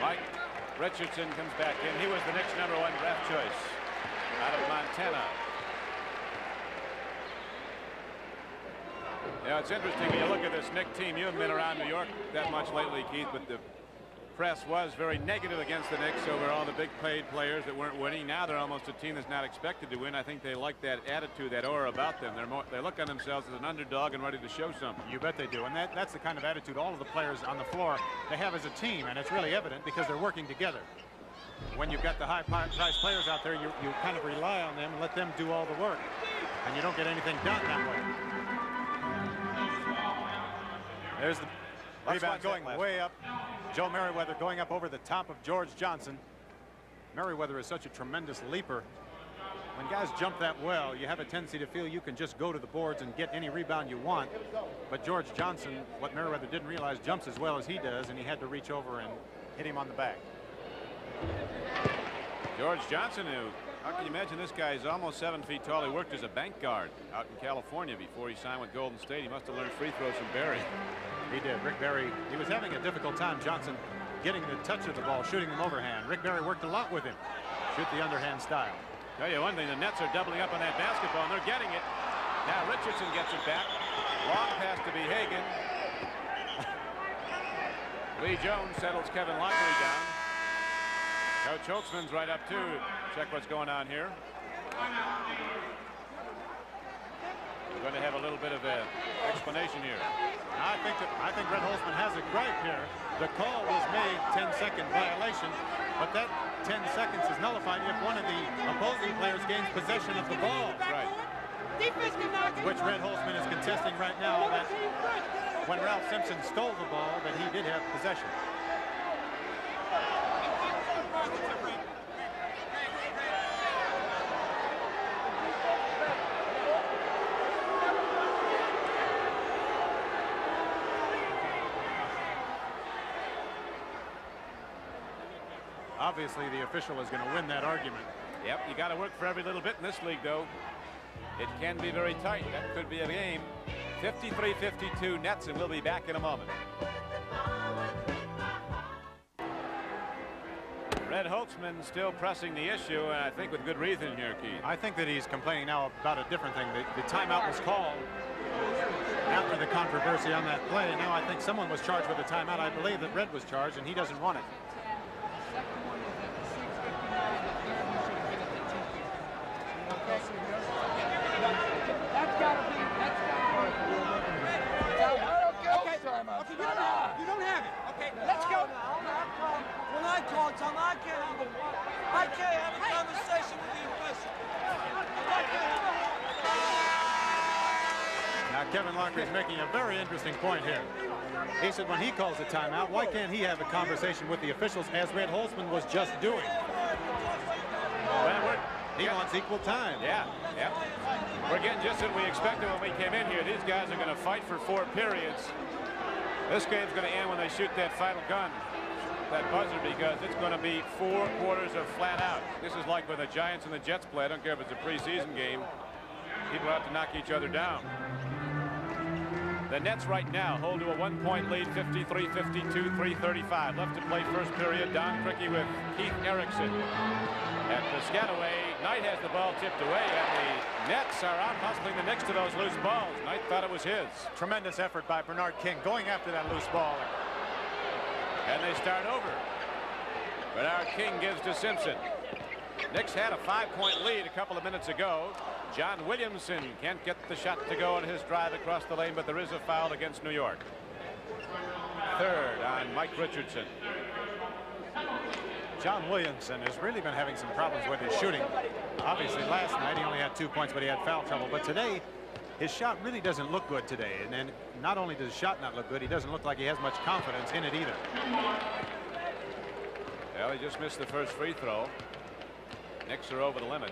Mike Richardson comes back in. He was the Knicks' #1 draft choice out of Montana. Yeah, it's interesting when you look at this Knicks team. You haven't been around New York that much lately, Keith, but the press was very negative against the Knicks over all the big paid players that weren't winning. Now they're almost a team that's not expected to win. I think they like that attitude, that aura about them. They look on themselves as an underdog and ready to show something. You bet they do, and that's the kind of attitude all of the players on the floor they have as a team, and it's really evident because they're working together. When you've got the high-priced players out there, you kind of rely on them and let them do all the work, and you don't get anything done that way. There's the rebound going way up. Joe Merriweather going up over the top of George Johnson. Merriweather is such a tremendous leaper. When guys jump that well, you have a tendency to feel you can just go to the boards and get any rebound you want. But George Johnson, what Merriweather didn't realize, jumps as well as he does, and he had to reach over and hit him on the back. George Johnson, how can you imagine this guy is almost 7 feet tall. He worked as a bank guard out in California before he signed with Golden State. He must have learned free throws from Barry. He did. Rick Barry, he was having a difficult time, Johnson, getting the touch of the ball, shooting them overhand. Rick Barry worked a lot with him. Shoot the underhand style. Tell you one thing, the Nets are doubling up on that basketball, and they're getting it. Now Richardson gets it back. Long pass to Hagen. Lee Jones settles Kevin Lockery down. Coach Holtzman's right up too. Check what's going on here. We're going to have a little bit of an explanation here. I think Red Holtzman has a gripe here. The call was made 10-second violation, but that 10 seconds is nullified if one of the opposing players gains possession of the ball. Right. Which Red Holtzman is contesting right now, that when Ralph Simpson stole the ball, that he did have possession. Obviously, the official is going to win that argument. Yep, you got to work for every little bit in this league, though. It can be very tight. That could be a game. 53-52 Nets, and we'll be back in a moment. Red Holtzman still pressing the issue, and I think with good reason here, Keith. I think that he's complaining now about a different thing. The timeout was called after the controversy on that play. Now I think someone was charged with a timeout. I believe that Red was charged, and he doesn't want it. You don't have it. Okay, let's go. When I call, Tom, I can't have a conversation with the official. Now Kevin Lockery is making a very interesting point here. He said when he calls a timeout, why can't he have a conversation with the officials as Red Holtzman was just doing? Well, he wants equal time. Yeah. We're getting just what we expected when we came in here. These guys are going to fight for 4 periods. This game's going to end when they shoot that final gun, that buzzer, because it's going to be 4 quarters of flat out. This is like when the Giants and the Jets play. I don't care if it's a preseason game. People have to knock each other down. The Nets right now hold to a 1-point lead, 53-52, 3:35 left to play first period. Don Crickey with Keith Erickson. At Piscataway, Knight has the ball tipped away, and the Nets are out hustling the Knicks to those loose balls. Knight thought it was his. Tremendous effort by Bernard King going after that loose ball. And they start over. Bernard King gives to Simpson. Knicks had a 5-point lead a couple of minutes ago. John Williamson can't get the shot to go on his drive across the lane, but there is a foul against New York. Third on Mike Richardson. John Williamson has really been having some problems with his shooting. Obviously, last night he only had 2 points, but he had foul trouble. But today, his shot really doesn't look good today. And then not only does his shot not look good, he doesn't look like he has much confidence in it either. Well, he just missed the first free throw. Knicks are over the limit.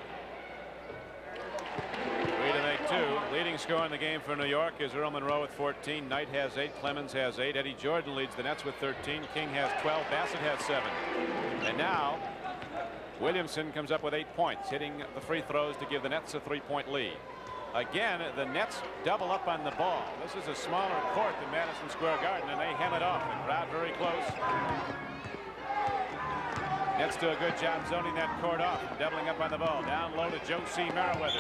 3 to make 2. Leading scorer in the game for New York is Earl Monroe with 14. Knight has 8. Clemens has 8. Eddie Jordan leads the Nets with 13. King has 12. Bassett has 7. And now Williamson comes up with 8 points, hitting the free throws to give the Nets a 3-point lead. Again, the Nets double up on the ball. This is a smaller court than Madison Square Garden, and they hem it off. The crowd very close. Nets do a good job zoning that court off and doubling up on the ball. Down low to Joe C. Merriweather.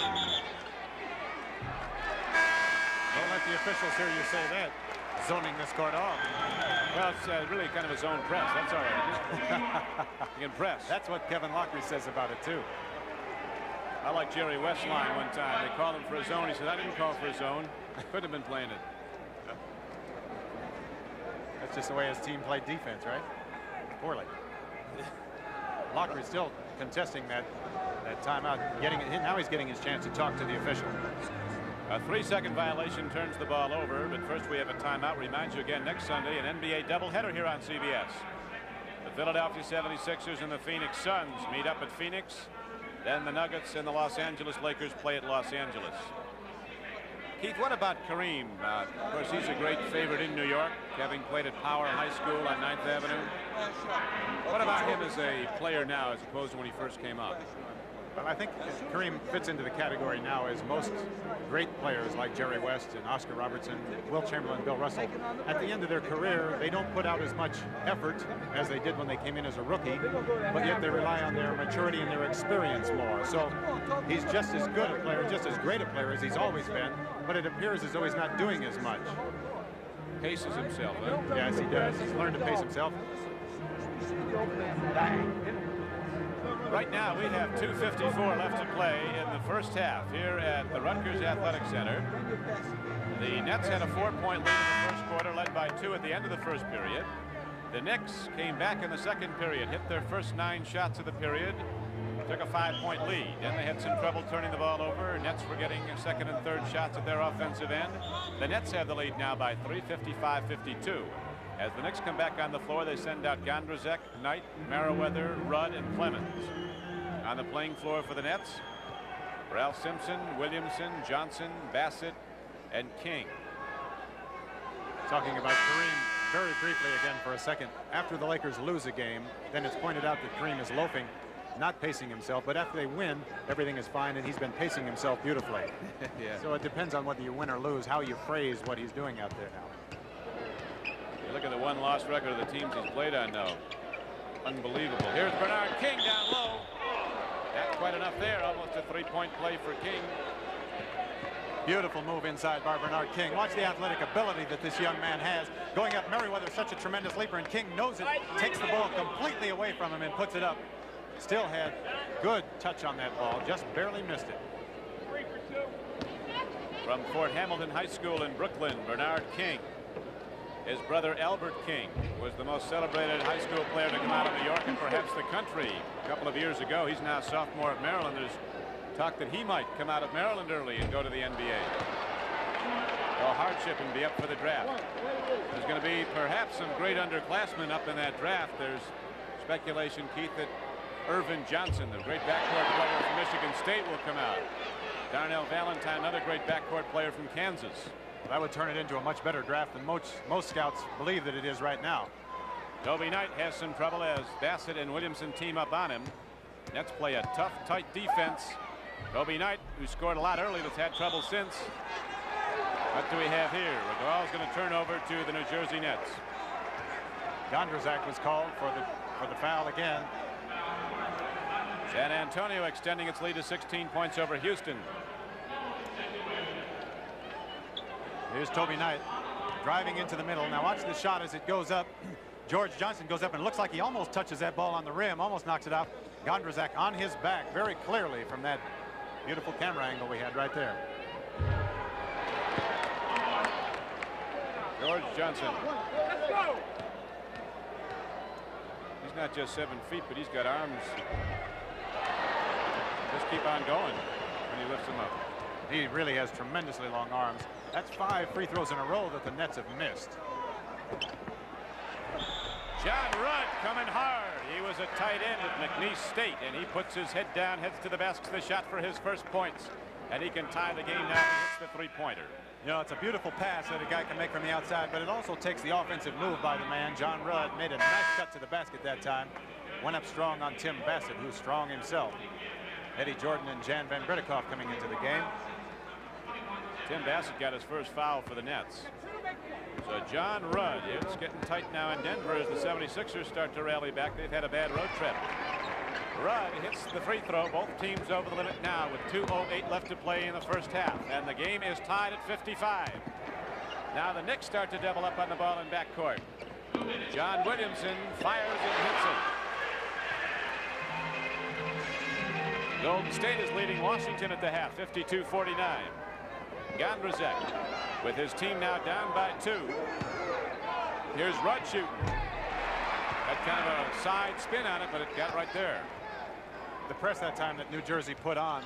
Don't let the officials hear you say that. Zoning this court off. Well, it's really kind of a zone press. That's all right. You can press. That's what Kevin Lockery says about it, too. I like Jerry Westline one time. They called him for a zone. He said, I didn't call for a zone. Could have been playing it. That's just the way his team played defense, right? Poorly. Lockery still contesting that timeout. Now he's getting his chance to talk to the official. A 3-second violation turns the ball over, but first we have a timeout. Reminds you again, next Sunday, an NBA doubleheader here on CBS. The Philadelphia 76ers and the Phoenix Suns meet up at Phoenix. Then the Nuggets and the Los Angeles Lakers play at Los Angeles. Keith, what about Kareem? Of course, he's a great favorite in New York, having played at Power High School on 9th Avenue. What about him as a player now as opposed to when he first came up? Well, I think Kareem fits into the category now as most great players like Jerry West and Oscar Robertson, Will Chamberlain, Bill Russell. At the end of their career, they don't put out as much effort as they did when they came in as a rookie, but yet they rely on their maturity and their experience more. So he's just as good a player, just as great a player as he's always been, but it appears as though he's not doing as much. Paces himself, huh? Yes, he does. He's learned to pace himself. Right now we have 2:54 left to play in the first half here at the Rutgers Athletic Center. The Nets had a 4-point lead in the first quarter, led by 2 at the end of the first period. The Knicks came back in the second period, hit their first 9 shots of the period, took a 5-point lead. Then they had some trouble turning the ball over. Nets were getting second and third shots at their offensive end. The Nets have the lead now by 3, 55-52. As the Knicks come back on the floor, they send out Gondrzak, Knight, Merriweather, Rudd, and Clemens. On the playing floor for the Nets, Ralph Simpson, Williamson, Johnson, Bassett, and King. Talking about Kareem very briefly again for a second. After the Lakers lose a game, then it's pointed out that Kareem is loafing, not pacing himself. But after they win, everything is fine, and he's been pacing himself beautifully. Yeah. So it depends on whether you win or lose, how you phrase what he's doing out there now. You look at the one-loss record of the teams he's played on now. Unbelievable. Here's Bernard King down low. Not quite enough there. Almost a 3-point play for King. Beautiful move inside by Bernard King. Watch the athletic ability that this young man has. Going up, Merriweather, such a tremendous leaper, and King knows it, takes the ball completely away from him and puts it up. Still had good touch on that ball, just barely missed it. From Fort Hamilton High School in Brooklyn, Bernard King. His brother Albert King was the most celebrated high school player to come out of New York and perhaps the country a couple of years ago. He's now a sophomore at Maryland. There's talk that he might come out of Maryland early and go to the NBA. Go hardship and be up for the draft. There's going to be perhaps some great underclassmen up in that draft. There's speculation, Keith, that Irvin Johnson, the great backcourt player from Michigan State, will come out. Darnell Valentine, another great backcourt player from Kansas. That would turn it into a much better draft than most scouts believe that it is right now. Toby Knight has some trouble as Bassett and Williamson team up on him. Nets play a tough, tight defense. Toby Knight, who scored a lot early, has had trouble since. What do we have here? Regal's going to turn over to the New Jersey Nets. Gondrzak was called for the foul again. San Antonio extending its lead to 16 points over Houston. Here's Toby Knight driving into the middle. Now watch the shot as it goes up. George Johnson goes up and looks like he almost touches that ball on the rim, almost knocks it out. Gondrzak on his back very clearly from that beautiful camera angle we had right there. George Johnson. He's not just 7 feet, but he's got arms. Just keep on going when he lifts him up. He really has tremendously long arms. That's 5 free throws in a row that the Nets have missed. John Rudd coming hard. He was a tight end at McNeese State, and he puts his head down, heads to the basket, the shot for his first points. And he can tie the game now. He hits the three-pointer. You know, it's a beautiful pass that a guy can make from the outside, but it also takes the offensive move by the man. John Rudd made a nice cut to the basket that time. Went up strong on Tim Bassett, who's strong himself. Eddie Jordan and Jan Van Brederkoff coming into the game. Tim Bassett got his first foul for the Nets. So John Rudd, it's getting tight now in Denver as the 76ers start to rally back. They've had a bad road trip. Rudd hits the free throw. Both teams over the limit now with 2:08 left to play in the first half. And the game is tied at 55. Now the Knicks start to double up on the ball in backcourt. John Williamson fires and hits it. Golden State is leading Washington at the half, 52-49. Gondrzak with his team now down by 2. Here's Rudd shooting. Had kind of a side spin on it, but it got right there. The press that time that New Jersey put on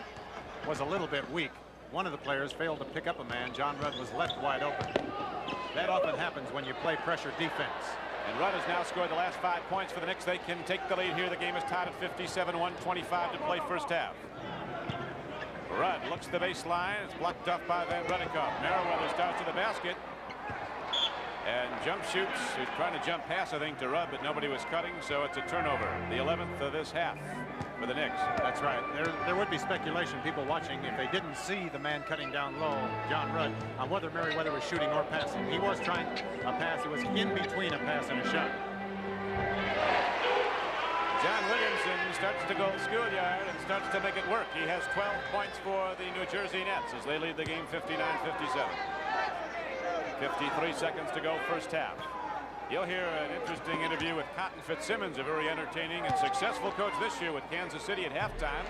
was a little bit weak. One of the players failed to pick up a man. John Rudd was left wide open. That often happens when you play pressure defense. And Rudd has now scored the last 5 points for the Knicks. They can take the lead here. The game is tied at 57, 1:25 to play first half. Rudd looks the baseline. It's blocked off by Van Brederkoff. Merriweather starts to the basket and jump shoots. He's trying to jump pass, I think, to Rudd, but nobody was cutting, so it's a turnover. The 11th of this half for the Knicks. That's right. There would be speculation, people watching, if they didn't see the man cutting down low, John Rudd, on whether Merriweather was shooting or passing. He was trying a pass. It was in between a pass and a shot. John Williamson starts to go schoolyard and starts to make it work. He has 12 points for the New Jersey Nets as they lead the game 59-57. 53 seconds to go first half. You'll hear an interesting interview with Cotton Fitzsimmons, a very entertaining and successful coach this year with Kansas City at halftime.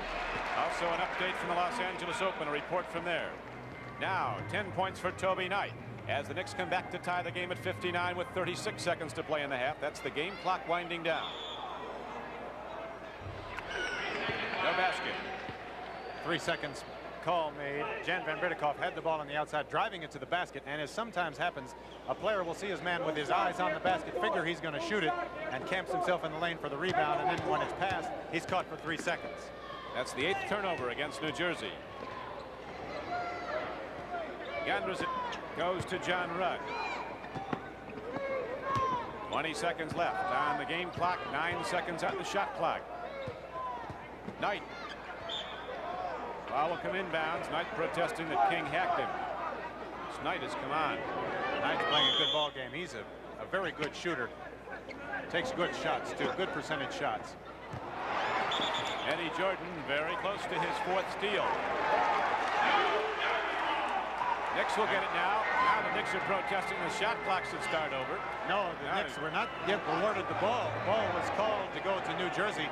Also an update from the Los Angeles Open, a report from there. Now 10 points for Toby Knight as the Knicks come back to tie the game at 59 with 36 seconds to play in the half. That's the game clock winding down. No basket. 3 seconds call made. Jan Van Brederkoff had the ball on the outside, driving it to the basket, and as sometimes happens, a player will see his man with his eyes on the basket, figure he's going to shoot it, and camps himself in the lane for the rebound, and then when it's passed, he's caught for 3 seconds. That's the 8th turnover against New Jersey. Gondrzak goes to John Rudd. 20 seconds left on the game clock, 9 seconds on the shot clock. Knight. Ball will come inbounds. Knight protesting that King hacked him. Knight has come on. Knight's playing a good ball game. He's a very good shooter. Takes good shots, too. Good percentage shots. Eddie Jordan very close to his 4th steal. Knicks will get it now. Now the Knicks are protesting the shot clock should start over. No, the Knicks were not yet awarded the ball. The ball was called to go to New Jersey.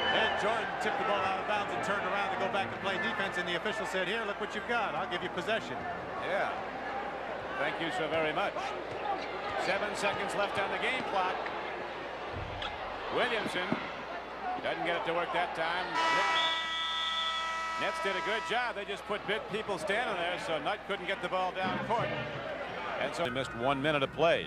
Ed Jordan tipped the ball out of bounds and turned around to go back and play defense, and the official said, here, look what you've got. I'll give you possession. Yeah. Thank you so very much. 7 seconds left on the game clock. Williamson doesn't get it to work that time. Nets did a good job. They just put people standing there, so Knight couldn't get the ball down court. And so they missed 1 minute of play.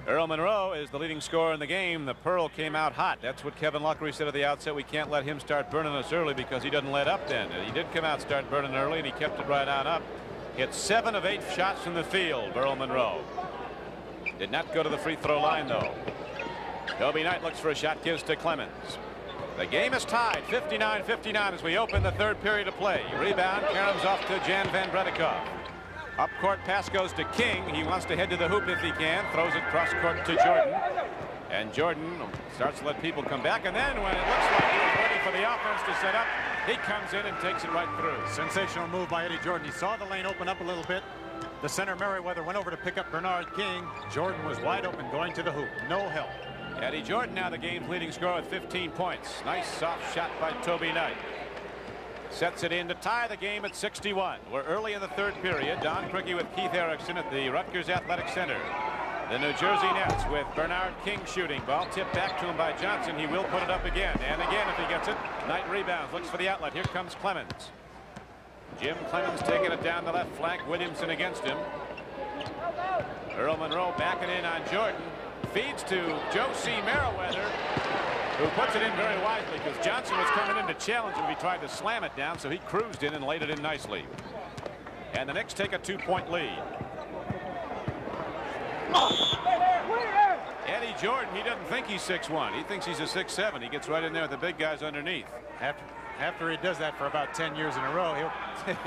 Earl Monroe is the leading scorer in the game. The Pearl came out hot. That's what Kevin Lockery said at the outset. We can't let him start burning us early because he doesn't let up then. He did come out start burning early, and he kept it right on up. Hit 7 of 8 shots from the field, Earl Monroe. Did not go to the free throw line, though. Toby Knight looks for a shot, gives to Clemens. The game is tied, 59-59 as we open the 3rd period of play. Rebound, caroms off to Jan Van Brederkoff. Up court pass goes to King. He wants to head to the hoop if he can. Throws it cross court to Jordan. And Jordan starts to let people come back. And then when it looks like he's ready for the offense to set up, he comes in and takes it right through. Sensational move by Eddie Jordan. He saw the lane open up a little bit. The center Merriweather went over to pick up Bernard King. Jordan was wide open going to the hoop. No help. Eddie Jordan now the game's leading scorer with 15 points. Nice soft shot by Toby Knight. Sets it in to tie the game at 61. We're early in the 3rd period. Don Criqui with Keith Erickson at the Rutgers Athletic Center. The New Jersey Nets with Bernard King shooting. Ball tipped back to him by Johnson. He will put it up again and again if he gets it. Knight rebounds, looks for the outlet. Here comes Clemens. Jim Clemens taking it down the left flank. Williamson against him. Earl Monroe backing in on Jordan. Feeds to Joe C. Merriweather, who puts it in very wisely because Johnson was coming in to challenge him. He tried to slam it down, so he cruised in and laid it in nicely. And the Knicks take a 2-point lead. Eddie Jordan, he doesn't think he's 6'1". He thinks he's a 6'7". He gets right in there with the big guys underneath. After he does that for about 10 years in a row, he'll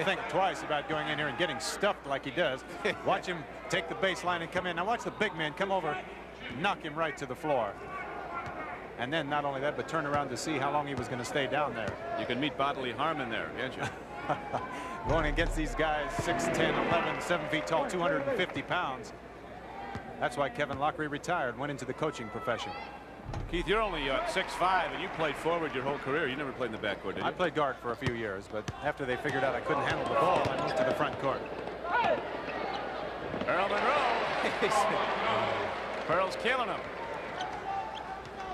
think twice about going in here and getting stuffed like he does. Watch him take the baseline and come in. Now watch the big man come over, knock him right to the floor. And then not only that, but turn around to see how long he was going to stay down there. You can meet bodily harm in there, can't you? Going against these guys, 6'10", 11, 7 feet tall, 250 pounds. That's why Kevin Lockery retired, went into the coaching profession. Keith, you're only 6'5", and you played forward your whole career. You never played in the backcourt, did you? I played guard for a few years, but after they figured out I couldn't handle the ball, I moved to the front court. Earl Monroe. Pearl's killing him.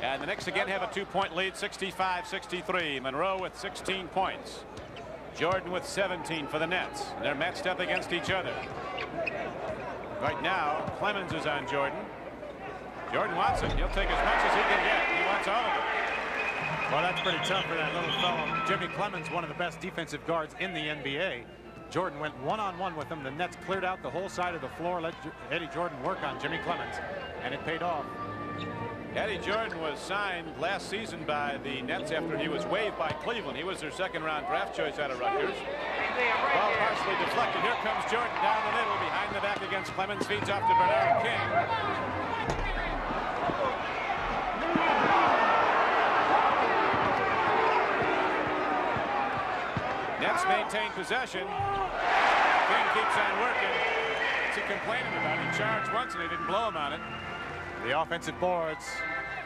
And the Knicks again have a 2-point lead, 65-63. Monroe with 16 points. Jordan with 17 for the Nets. They're matched up against each other. Right now, Clemens is on Jordan. Jordan wants it. He'll take as much as he can get. He wants all of it. Well, that's pretty tough for that little fellow. Jimmy Clemens, one of the best defensive guards in the NBA. Jordan went one-on-one with him. The Nets cleared out the whole side of the floor, let Eddie Jordan work on Jimmy Clemens, and it paid off. Eddie Jordan was signed last season by the Nets after he was waived by Cleveland. He was their second-round draft choice out of Rutgers. Ball partially deflected. Here comes Jordan down the middle, behind the back against Clemens. Feeds off to Bernard King. Nets maintain possession. King keeps on working. What's he complaining about? He charged once and they didn't blow him on it. The offensive boards.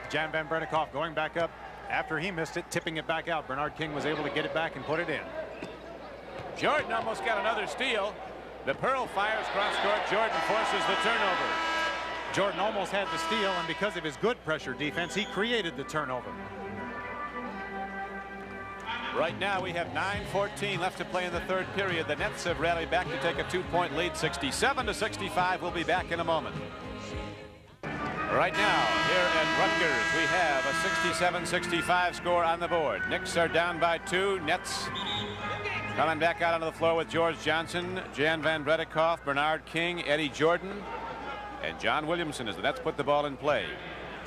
Jan Van Bredikoff going back up after he missed it, tipping it back out. Bernard King was able to get it back and put it in. Jordan almost got another steal. The Pearl fires cross court. Jordan forces the turnover. Jordan almost had the steal, and because of his good pressure defense, he created the turnover. Right now we have 9:14 left to play in the third period. The Nets have rallied back to take a 2-point lead, 67-65. We'll be back in a moment. Right now here at Rutgers we have a 67-65 score on the board. Knicks are down by 2. Nets coming back out onto the floor with George Johnson, Jan Van Bredikoff, Bernard King, Eddie Jordan, and John Williamson as the Nets put the ball in play.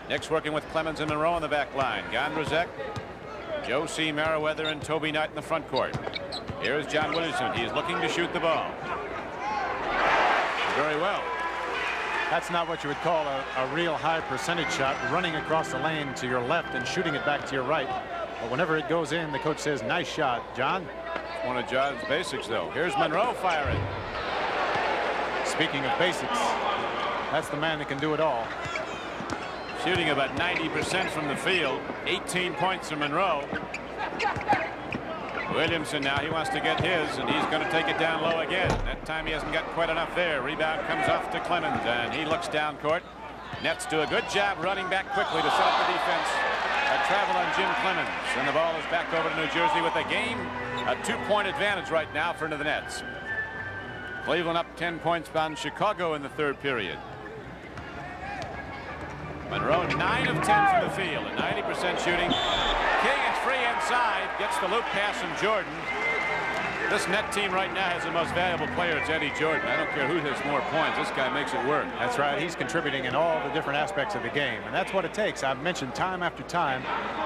Knicks working with Clemens and Monroe on the back line. Gondrzak, Joe C. Merriweather, and Toby Knight in the front court. Here's John Williamson. He's looking to shoot the ball. Very well. That's not what you would call a real high percentage shot, running across the lane to your left and shooting it back to your right. But whenever it goes in, the coach says, nice shot, John. It's one of John's basics, though. Here's Monroe firing. Speaking of basics, that's the man that can do it all. Shooting about 90% from the field. 18 points from Monroe. Williamson now, he wants to get his, and he's going to take it down low again. That time he hasn't got quite enough there. Rebound comes off to Clemens, and he looks down court. Nets do a good job running back quickly to set up the defense. A travel on Jim Clemens, and the ball is back over to New Jersey with a game, a 2-point advantage right now for the Nets. Cleveland up 10 points on Chicago in the third period. Monroe 9 of 10 from the field, and 90% shooting. King is free inside, gets the loop pass from Jordan. This net team right now has the most valuable player. It's Eddie Jordan. I don't care who has more points. This guy makes it work. That's right. He's contributing in all the different aspects of the game, and that's what it takes. I've mentioned time after time,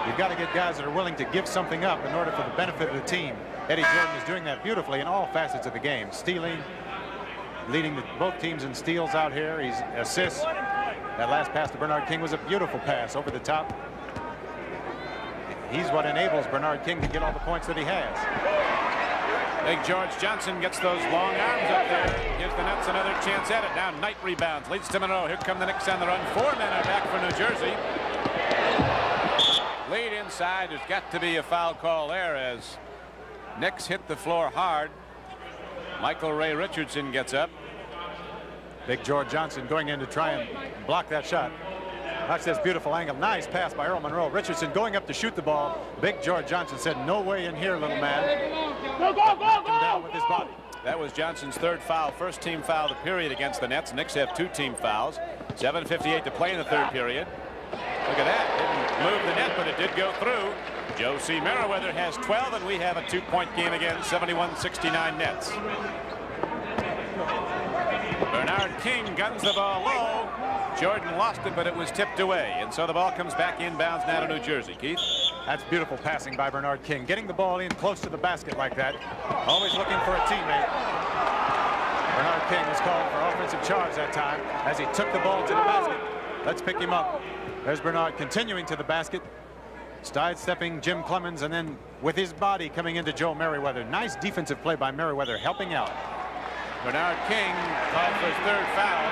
you've got to get guys that are willing to give something up in order for the benefit of the team. Eddie Jordan is doing that beautifully in all facets of the game. Stealing, leading both teams in steals out here. He's assists. That last pass to Bernard King was a beautiful pass over the top. He's what enables Bernard King to get all the points that he has. Big George Johnson gets those long arms up there. Gives the Nets another chance at it. Now Knight rebounds. Leads to Monroe. Here come the Knicks on the run. 4 men are back for New Jersey. Lead inside. There's got to be a foul call there as Knicks hit the floor hard. Michael Ray Richardson gets up. Big George Johnson going in to try and block that shot. Watch this beautiful angle. Nice pass by Earl Monroe. Richardson going up to shoot the ball. Big George Johnson said, "No way in here, little man." Go, go, go, Knocked him go! down with his body. That was Johnson's third foul, first team foul of the period against the Nets. Knicks have 2 team fouls. 7:58 to play in the third period. Look at that. Didn't move the net, but it did go through. Joe C. Merriweather has 12, and we have a 2-point game again, 71-69 Nets. Bernard King guns the ball low. Jordan lost it, but it was tipped away, and so the ball comes back inbounds now to New Jersey. Keith? That's beautiful passing by Bernard King. Getting the ball in close to the basket like that. Always looking for a teammate. Bernard King was called for offensive charge that time as he took the ball to the basket. Let's pick him up. There's Bernard continuing to the basket. Sidestepping Jim Clemens, and then with his body coming into Joe Merriweather. Nice defensive play by Merriweather, helping out. Bernard King called for his third foul.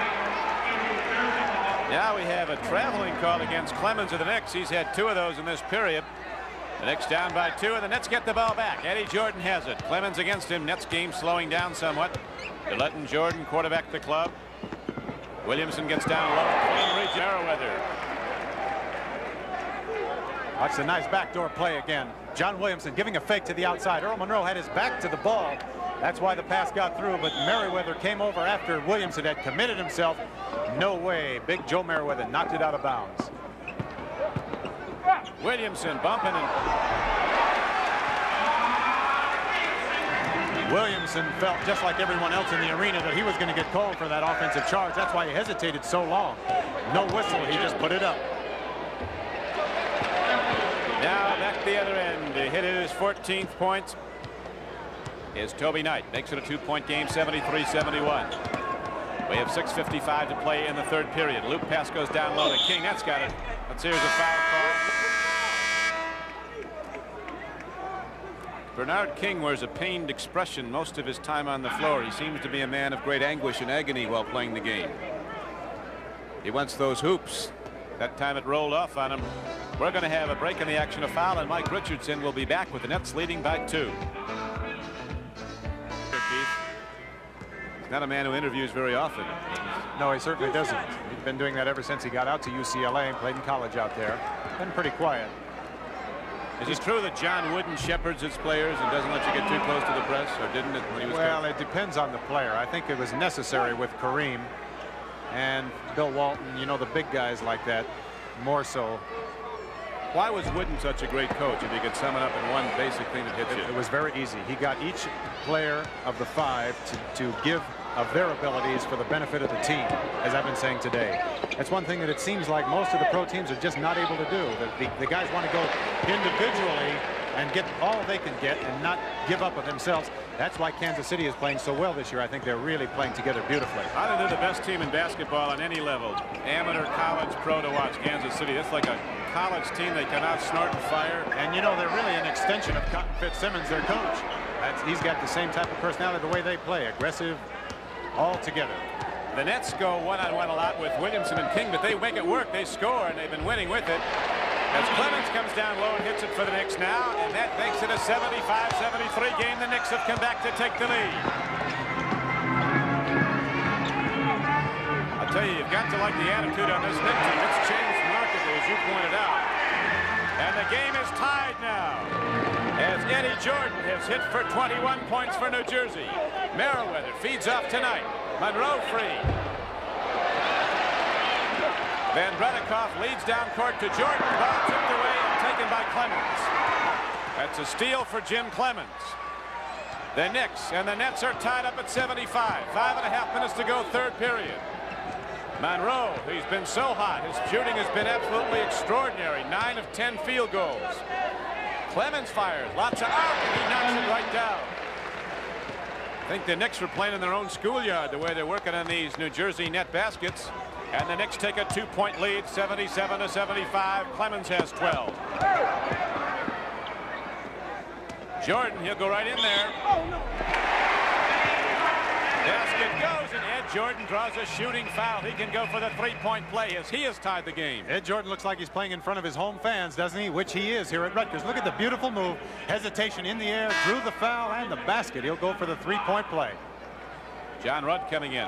Now we have a traveling call against Clemens of the Knicks. He's had 2 of those in this period. The Knicks down by 2, and the Nets get the ball back. Eddie Jordan has it. Clemens against him. Nets game slowing down somewhat. They're letting Jordan quarterback the club. Williamson gets down low. Clean reach. Merriweather. Watch the nice backdoor play again. John Williamson giving a fake to the outside. Earl Monroe had his back to the ball. That's why the pass got through, but Merriweather came over after Williamson had committed himself. No way. Big Joe Merriweather knocked it out of bounds. Williamson bumping and Williamson felt just like everyone else in the arena that he was going to get called for that offensive charge. That's why he hesitated so long. No whistle. He just put it up. now back the other end. He hit his 14th point. Is Toby Knight. Makes it a 2-point game, 73-71. We have 6:55 to play in the third period. Loop pass goes down low to King. That's got it. Let's here's a foul call. Bernard King wears a pained expression most of his time on the floor. He seems to be a man of great anguish and agony while playing the game. He wants those hoops. That time it rolled off on him. We're going to have a break in the action, a foul, and Mike Richardson will be back with the Nets leading by 2. He's not a man who interviews very often. No, he certainly doesn't. He's been doing that ever since he got out to UCLA and played in college out there. Been pretty quiet. Is it true that John Wooden shepherds his players and doesn't let you get too close to the press, or didn't it when he was Well, coaching? it depends on the player. I think it was necessary with Kareem and Bill Walton, you know, the big guys like that, more so. Why was Wooden such a great coach if he could sum it up in one basic thing that hits you? It was very easy. He got each player of the 5 to give of their abilities for the benefit of the team, as I've been saying today. That's one thing that it seems like most of the pro teams are just not able to do. The guys want to go individually and get all they can get and not give up of themselves. That's why Kansas City is playing so well this year. I think they're really playing together beautifully. I think they're the best team in basketball on any level. Amateur, college, pro to watch Kansas City. That's like a college team. They can outsnort and fire. And you know, they're really an extension of Cotton Fitzsimmons, their coach. He's got the same type of personality, the way they play, aggressive, all together. The Nets go one-on-one a lot with Williamson and King, but they make it work. They score, and they've been winning with it. As Clemens comes down low and hits it for the Knicks now, and that makes it a 75-73 game. The Knicks have come back to take the lead. I'll tell you, you've got to like the attitude on this Knicks team. It's changed markedly, as you pointed out. And the game is tied now, as Eddie Jordan has hit for 21 points for New Jersey. Merriweather feeds off tonight. Monroe free. Van Bredikoff leads down court to Jordan. Ball tipped away and taken by Clemens. That's a steal for Jim Clemens. The Knicks and the Nets are tied up at 75. 5.5 minutes to go, third period. Monroe, he's been so hot. His shooting has been absolutely extraordinary. 9 of 10 field goals. Clemens fires. Lots of out, and he knocks it right down. I think the Knicks were playing in their own schoolyard the way they're working on these New Jersey net baskets. And the Knicks take a 2-point lead, 77-75. Clemens has 12. Jordan, he'll go right in there. Basket goes, and Ed Jordan draws a shooting foul. He can go for the 3-point play as he has tied the game. Ed Jordan looks like he's playing in front of his home fans, doesn't he? Which he is here at Rutgers. Look at the beautiful move. Hesitation in the air, through the foul and the basket. He'll go for the 3-point play. John Rudd coming in.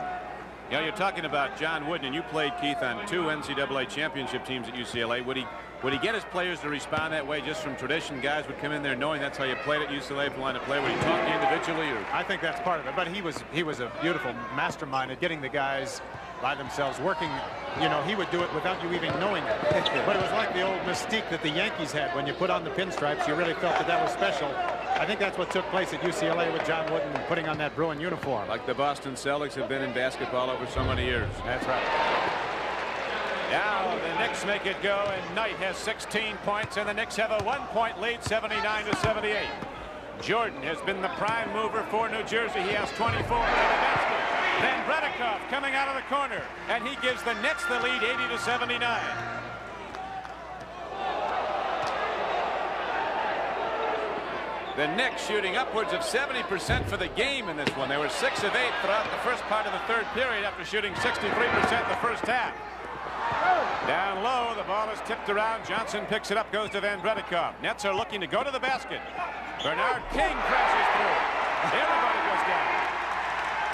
You know, you're talking about John Wooden, and you played, Keith, on 2 NCAA championship teams at UCLA. Would he get his players to respond that way just from tradition? Guys would come in there knowing that's how you played at UCLA if you wanted to play. Would he talk to you individually? Or? I think that's part of it. But he was a beautiful mastermind at getting the guys by themselves working. You know, he would do it without you even knowing it. But it was like the old mystique that the Yankees had. When you put on the pinstripes, you really felt that was special. I think that's what took place at UCLA with John Wooden putting on that Bruin uniform. Like the Boston Celtics have been in basketball over so many years. That's right. Now the Knicks make it go, and Knight has 16 points, and the Knicks have a 1-point lead, 79-78. Jordan has been the prime mover for New Jersey. He has 24 to the basket. Then Bredikov coming out of the corner, and he gives the Nets the lead, 80-79. The Knicks shooting upwards of 70% for the game in this one. They were 6 of 8 throughout the first part of the third period after shooting 63% in the first half. Down low, the ball is tipped around. Johnson picks it up, goes to Van Bredikov. Nets are looking to go to the basket. Bernard King crashes through. Everybody goes down.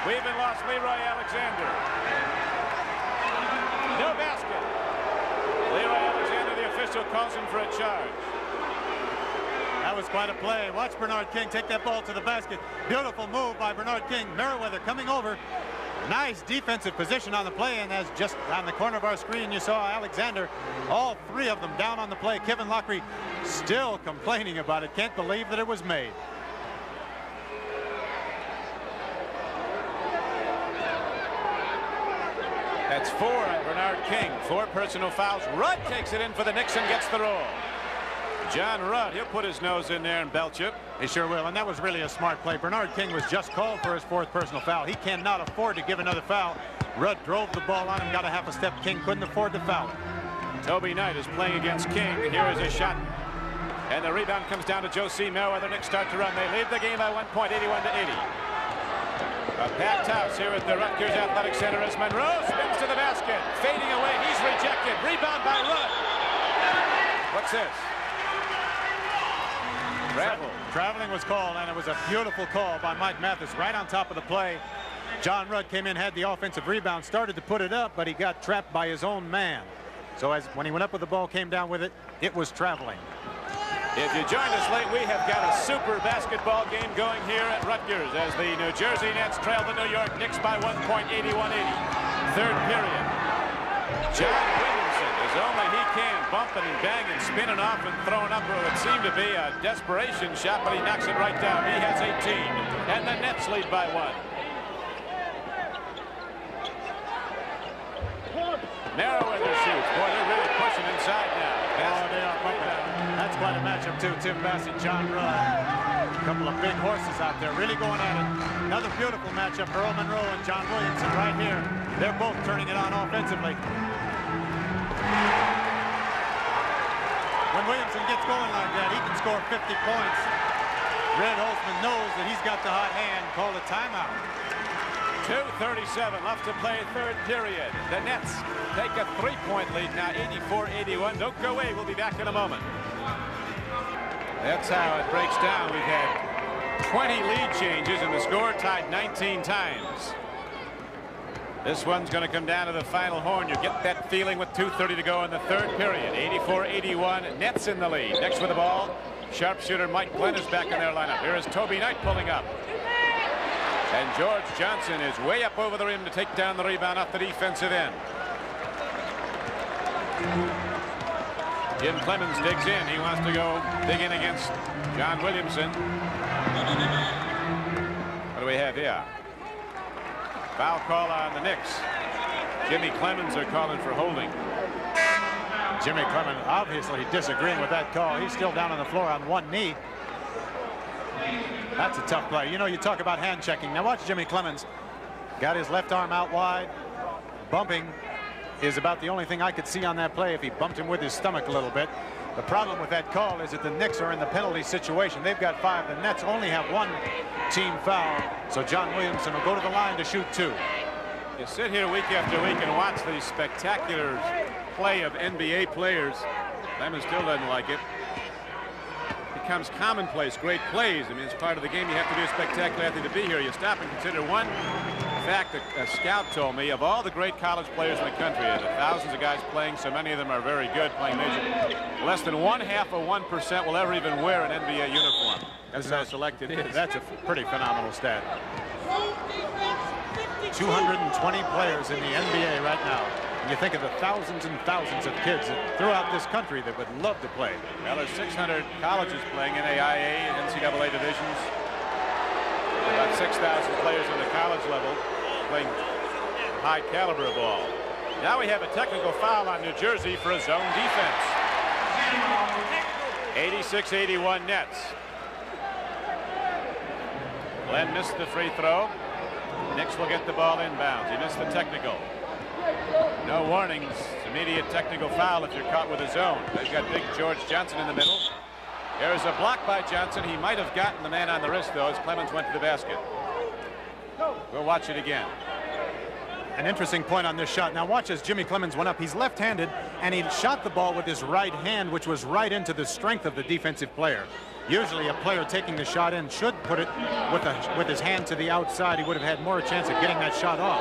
We've been lost Leroy Alexander. No basket. Leroy Alexander, the official, calls him for a charge. That was quite a play. Watch Bernard King take that ball to the basket. Beautiful move by Bernard King. Merriweather coming over. Nice defensive position on the play, and as just on the corner of our screen you saw Alexander, all 3 of them down on the play. Kevin Lockery still complaining about it. Can't believe that it was made. That's 4 on Bernard King. 4 personal fouls. Rudd takes it in for the Knicks and gets the roll. John Rudd, he'll put his nose in there and belch it. He sure will, and that was really a smart play. Bernard King was just called for his 4th personal foul. He cannot afford to give another foul. Rudd drove the ball on him, got a half a step. King couldn't afford to foul him. Toby Knight is playing against King. Here is a shot. And the rebound comes down to Josie Merriweather. Knicks start to run. They lead the game by 1 point, 81-80. A Pat Taus here at the Rutgers Athletic Center as Monroe spins to the basket. Fading away, he's rejected. Rebound by Rudd. What's this? Traveling was called, and it was a beautiful call by Mike Mathis right on top of the play. John Rudd came in, had the offensive rebound, started to put it up, but he got trapped by his own man. So when he went up with the ball, came down with it, it was traveling. If you joined us late, we have got a super basketball game going here at Rutgers as the New Jersey Nets trail the New York Knicks by 1 point, 81-80. Third period. John Williamson, as only he can, bumping and banging, spinning off and throwing up what would seem to be a desperation shot, but he knocks it right down. He has 18, and the Nets lead by 1. Merriweather shoots. Boy, they're really pushing inside now. Oh, they are. That's quite a matchup, too. Tim Bassey, John Rudd. A couple of big horses out there really going at it. Another beautiful matchup, Earl Monroe and John Williamson right here. They're both turning it on offensively. When Williamson gets going like that, he can score 50 points. Red Holtzman knows that he's got the hot hand. Call a timeout. 2:37 left to play, third period. The Nets take a 3-point lead now, 84-81. Don't go away. We'll be back in a moment. That's how it breaks down. We've had 20 lead changes, and the score tied 19 times. This one's going to come down to the final horn. You get that feeling with 2:30 to go in the third period. 84-81. Nets in the lead. Next with the ball, sharpshooter Mike Glenn is back in their lineup. Here is Toby Knight pulling up. And George Johnson is way up over the rim to take down the rebound off the defensive end. Jim Clemens digs in. He wants to go dig in against John Williamson. What do we have here? Foul call on the Knicks. Jimmy Clemens are calling for holding. Jimmy Clemens obviously disagreeing with that call. He's still down on the floor on one knee. That's a tough play. You know, you talk about hand checking. Now watch Jimmy Clemens. Got his left arm out wide. Bumping is about the only thing I could see on that play if he bumped him with his stomach a little bit. The problem with that call is that the Knicks are in the penalty situation. They've got 5. The Nets only have 1 team foul. So John Williamson will go to the line to shoot 2. You sit here week after week and watch the spectacular play of NBA players. Clemens still doesn't like it. becomes commonplace. Great plays. I mean, it's part of the game. You have to be a spectacular athlete to be here. You stop and consider one fact a scout told me. Of all the great college players in the country, the thousands of guys playing, so many of them are very good playing major. Less than 0.5% will ever even wear an NBA uniform. That's how selected it is. That's a pretty phenomenal stat. 220 players in the NBA right now. And you think of the thousands and thousands of kids throughout this country that would love to play. Well, there's 600 colleges playing NAIA and NCAA divisions. About 6,000 players on the college level playing high caliber ball. Now we have a technical foul on New Jersey for a zone defense. 86-81 Nets. Glenn missed the free throw. Knicks will get the ball inbounds. He missed the technical. No warnings. Immediate technical foul if you're caught with a zone. They've got big George Johnson in the middle. There's a block by Johnson. He might have gotten the man on the wrist, though, as Clemens went to the basket. We'll watch it again. An interesting point on this shot. Now watch as Jimmy Clemens went up. He's left-handed, and he shot the ball with his right hand, which was right into the strength of the defensive player. Usually a player taking the shot in should put it with his hand to the outside. He would have had more chance of getting that shot off.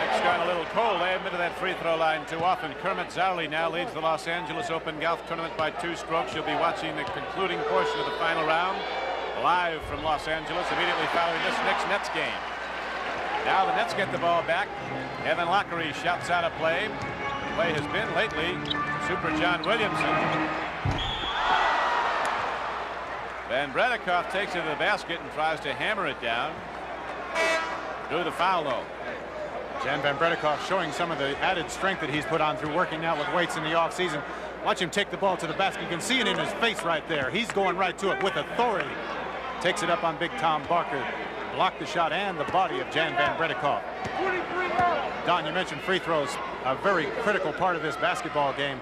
Knicks gone a little cold. They admitted that free throw line too often. Kermit Zarley now leads the Los Angeles Open Golf Tournament by 2 strokes. You'll be watching the concluding portion of the final round live from Los Angeles immediately following this Knicks-Nets game. Now the Nets get the ball back. Evan Lockery shouts out a play. The play has been lately Super John Williamson. Van Bredikoff takes it to the basket and tries to hammer it down. Do the foul, though. Jan Van Bredikoff showing some of the added strength that he's put on through working out with weights in the offseason. Watch him take the ball to the basket. You can see it in his face right there. He's going right to it with authority. Takes it up on Big Tom Barker. Blocked the shot and the body of Jan Van Bredikoff. Don, you mentioned free throws, a very critical part of this basketball game.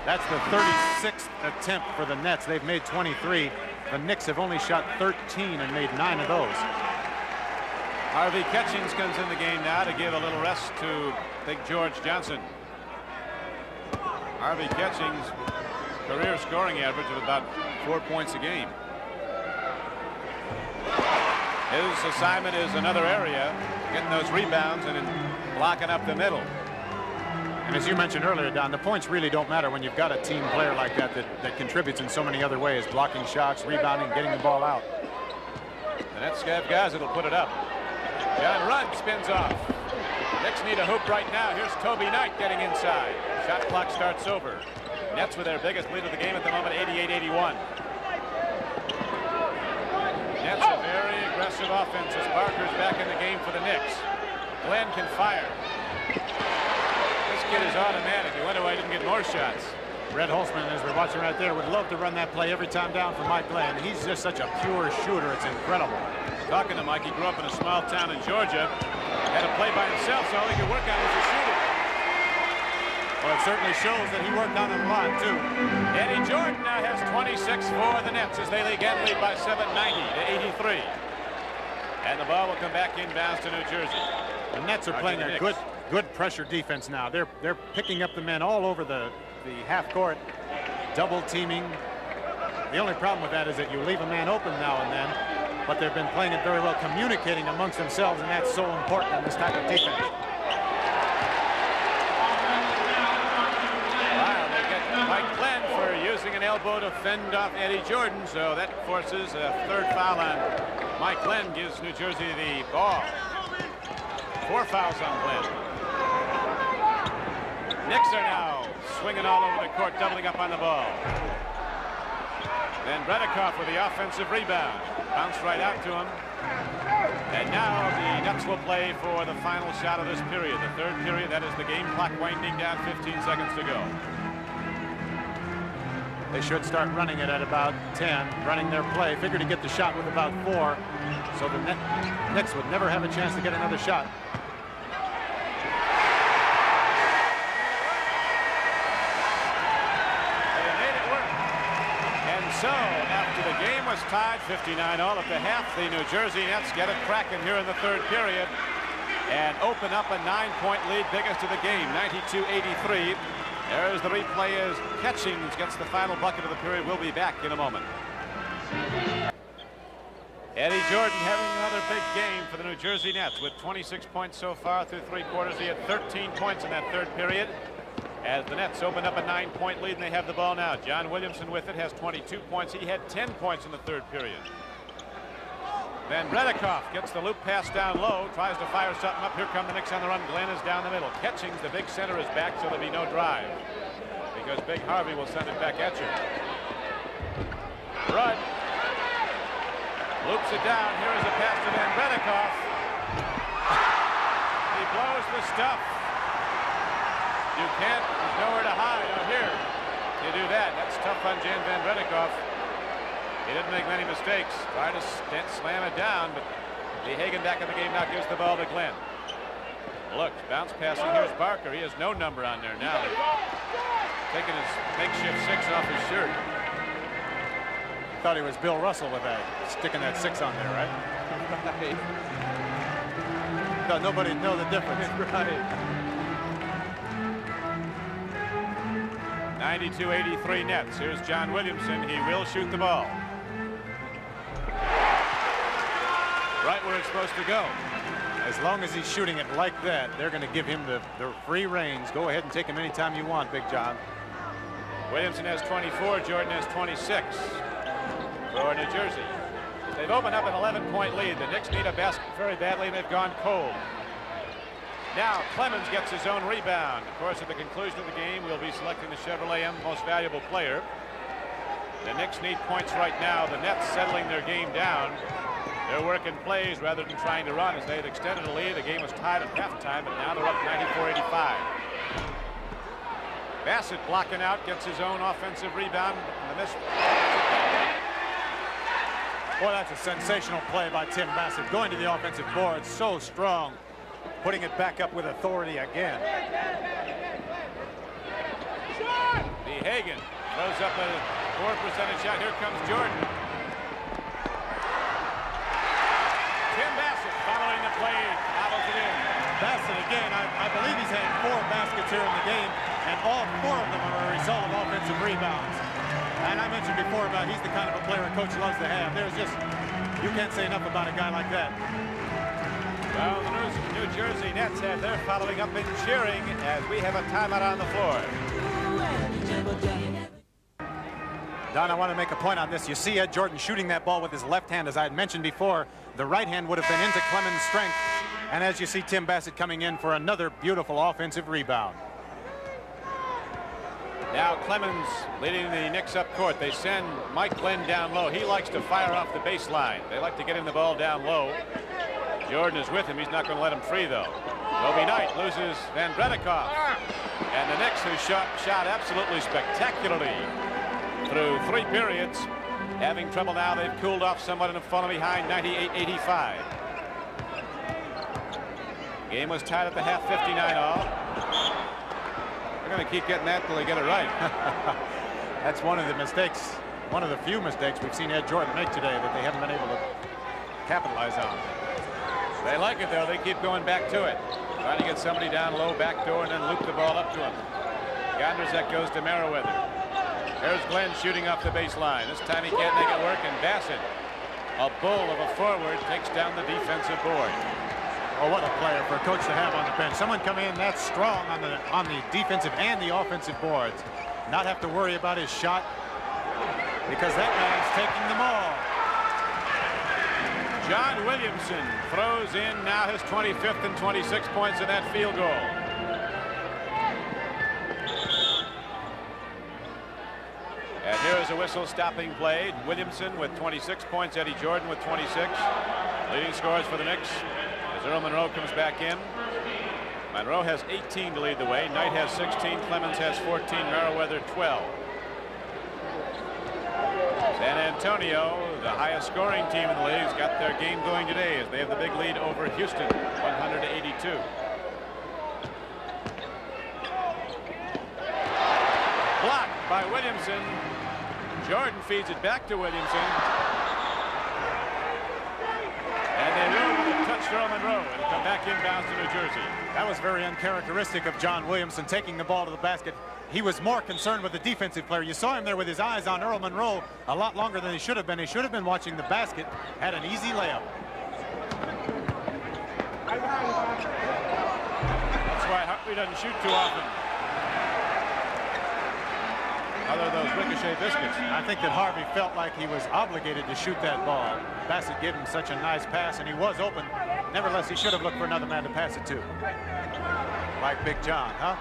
That's the 36th attempt for the Nets. They've made 23. The Knicks have only shot 13 and made 9 of those. Harvey Catchings comes in the game now to give a little rest to Big George Johnson. Harvey Catchings' career scoring average of about 4 points a game. His assignment is another area, getting those rebounds and blocking up the middle. And as you mentioned earlier, Don, the points really don't matter when you've got a team player like that that contributes in so many other ways, blocking shots, rebounding, getting the ball out. The Nets have guys that'll put it up. John Rudd spins off. Knicks need a hoop right now. Here's Toby Knight getting inside. Shot clock starts over. Nets with their biggest lead of the game at the moment, 88-81. Nets a very aggressive offense as Barker's back in the game for the Knicks. Glenn can fire. This kid is automatic. You wonder why he didn't get more shots. Red Holzman, as we're watching right there, would love to run that play every time down for Mike Glenn. He's just such a pure shooter. It's incredible. Talking to Mike, he grew up in a small town in Georgia. Had to play by himself, so all he could work on was his shooting. Well, it certainly shows that he worked on it a lot, too. Eddie Jordan now has 26 for the Nets as they again lead by 790-83. And the ball will come back inbounds to New Jersey. The Nets are playing a good pressure defense now. They're picking up the men all over the half court, double teaming. The only problem with that is that you leave a man open now and then, but they've been playing it very well, communicating amongst themselves, and that's so important in this type of defense. Wow, they get Mike Glenn for using an elbow to fend off Eddie Jordan, so that forces a third foul on Mike Glenn, gives New Jersey the ball. 4 fouls on Glenn. Knicks are now swinging all over the court, doubling up on the ball. Then Bredikoff with the offensive rebound. Bounced right out to him. And now the Nets will play for the final shot of this period. The third period, that is the game clock winding down, 15 seconds to go. They should start running it at about 10, running their play. Figure to get the shot with about 4, so the Knicks would never have a chance to get another shot. So, after the game was tied 59 all at the half, the New Jersey Nets get it cracking here in the third period and open up a 9-point lead, biggest of the game, 92-83. There's the replay as Catchings gets the final bucket of the period. We'll be back in a moment. Eddie Jordan having another big game for the New Jersey Nets with 26 points so far through 3 quarters. He had 13 points in that third period as the Nets opened up a 9-point lead, and they have the ball now. John Williamson with it has 22 points. He had 10 points in the third period. Van Bredikoff gets the loop pass down low, tries to fire something up. Here come the Knicks on the run. Glenn is down the middle. Catchings, the big center, is back, so there'll be no drive because Big Harvey will send it back at you. Rudd loops it down. Here is a pass to Van Bredikoff. He blows the stuff. You can't, there's nowhere to hide out here. You do that. That's tough on Jan Van Bredikoff. He didn't make many mistakes. Tried to slam it down, but Hagen back in the game now gives the ball to Glenn. Look, bounce passing. Here's Barker. He has no number on there now. Taking his makeshift 6 off his shirt. Thought he was Bill Russell with that, sticking that 6 on there, right? Right. Thought nobody'd know the difference. Right. 92-83 Nets. Here's John Williamson. He will shoot the ball. Right where it's supposed to go. As long as he's shooting it like that, they're going to give him the free reins. Go ahead and take him anytime you want, Big John. Williamson has 24. Jordan has 26 for New Jersey. They've opened up an 11-point lead. The Knicks need a basket very badly, and they've gone cold. Now Clemens gets his own rebound. Of course, at the conclusion of the game, we'll be selecting the Chevrolet M Most Valuable Player. The Knicks need points right now. The Nets settling their game down. They're working plays rather than trying to run as they had extended a lead. The game was tied at halftime, but now they're up 94-85. Bassett blocking out, gets his own offensive rebound. And the miss. Boy, that's a sensational play by Tim Bassett. Going to the offensive board, so strong. Putting it back up with authority again. Hagen throws up a 4% shot. Here comes Jordan. Tim Bassett following the play, bobbles it in. Bassett again, I believe he's had 4 baskets here in the game, and all 4 of them are a result of offensive rebounds. And I mentioned before about he's the kind of a player a coach loves to have. There's just, you can't say enough about a guy like that. Well, the New Jersey Nets have their following up in cheering as we have a timeout on the floor. Don, I want to make a point on this. You see Ed Jordan shooting that ball with his left hand. As I had mentioned before, the right hand would have been into Clemens' strength. And as you see Tim Bassett coming in for another beautiful offensive rebound. Now Clemens leading the Knicks up court. They send Mike Glenn down low. He likes to fire off the baseline. They like to get him the ball down low. Jordan is with him. He's not going to let him free, though. Moby Knight loses Van Bredikoff. And the Knicks, who shot absolutely spectacularly through 3 periods, having trouble now. They've cooled off somewhat and have fallen behind 98-85. Game was tied at the half, 59 all. They're going to keep getting that till they get it right. That's one of the mistakes, one of the few mistakes we've seen Ed Jordan make today that they haven't been able to capitalize on. They like it, though. They keep going back to it. Trying to get somebody down low, back door, and then loop the ball up to him. Gondrzak goes to Merriweather. There's Glenn shooting off the baseline. This time he can't make it work, and Bassett, a bull of a forward, takes down the defensive board. Oh, what a player for a coach to have on the bench. Someone come in that strong on the defensive and the offensive boards. Not have to worry about his shot because that man's taking them all. John Williamson throws in now his 25th and 26 points in that field goal. And here is a whistle stopping play. Williamson with 26 points, Eddie Jordan with 26. Leading scorers for the Knicks as Earl Monroe comes back in. Monroe has 18 to lead the way. Knight has 16. Clemens has 14. Merriweather 12. San Antonio, the highest scoring team in the league, has got their game going today as they have the big lead over Houston, 100-82. Blocked by Williamson. Jordan feeds it back to Williamson. And they will touch Earl Monroe and come back inbounds to New Jersey. That was very uncharacteristic of John Williamson taking the ball to the basket. he was more concerned with the defensive player. You saw him there with his eyes on Earl Monroe a lot longer than he should have been. He should have been watching the basket. Had an easy layup. That's why Hartley doesn't shoot too often. Other than those ricochet biscuits. I think that Harvey felt like he was obligated to shoot that ball. Bassett gave him such a nice pass, and he was open. Nevertheless, he should have looked for another man to pass it to. Like Big John, huh?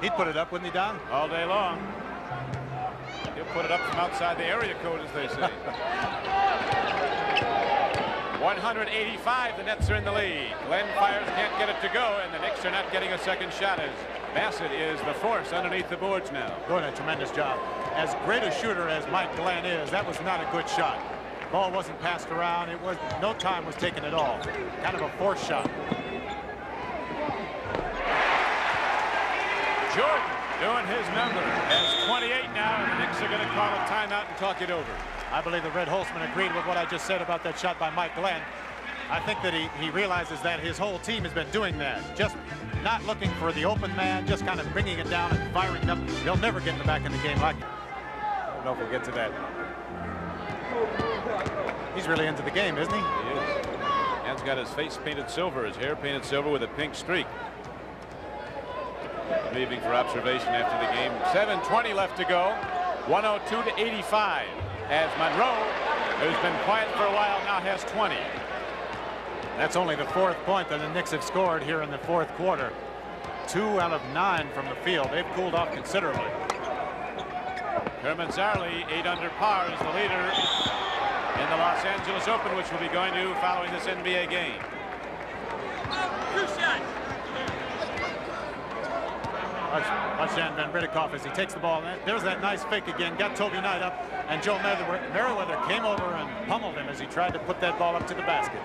He'd put it up, wouldn't he, Don? All day long. He'll put it up from outside the area code, as they say. 185, the Nets are in the lead. Glenn fires, can't get it to go, and the Knicks are not getting a second shot as Bassett is the force underneath the boards now. Doing a tremendous job. As great a shooter as Mike Glenn is, that was not a good shot. Ball wasn't passed around. It was no time was taken at all. Kind of a forced shot. Jordan doing his number. Has 28 now, and the Knicks are going to call a timeout and talk it over. I believe that Red Holtzman agreed with what I just said about that shot by Mike Glenn. I think that he realizes that his whole team has been doing that. Just not looking for the open man, just kind of bringing it down and firing it up. They'll never get in the back in the game like that. I don't know if we'll get to that. He's really into the game, isn't he? He is. Man's got his face painted silver, his hair painted silver with a pink streak. Leaving for observation after the game. 7:20 left to go. 102 to 85. As Monroe, who's been quiet for a while, now has 20. That's only the fourth point that the Knicks have scored here in the fourth quarter. 2 out of 9 from the field. They've cooled off considerably. Herman Zarley, 8 under par, is the leader in the Los Angeles Open, which we'll be going to following this NBA game. Watch Jan Van Ridikoff as he takes the ball. There's that nice fake again. Got Toby Knight up, and Joe Merriweather came over and pummeled him as he tried to put that ball up to the basket.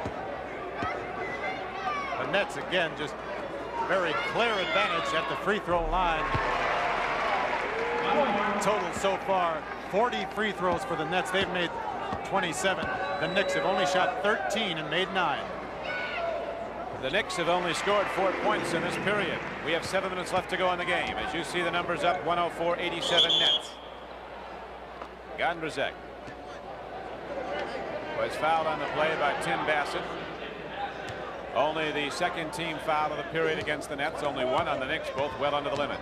The Nets again just very clear advantage at the free throw line. Total so far 40 free throws for the Nets. They've made 27. The Knicks have only shot 13 and made 9. The Knicks have only scored 4 points in this period. We have 7 minutes left to go in the game. As you see the numbers up, 104-87 Nets. Gondrzak was fouled on the play by Tim Bassett. Only the second team foul of the period against the Nets. Only 1 on the Knicks, both well under the limit.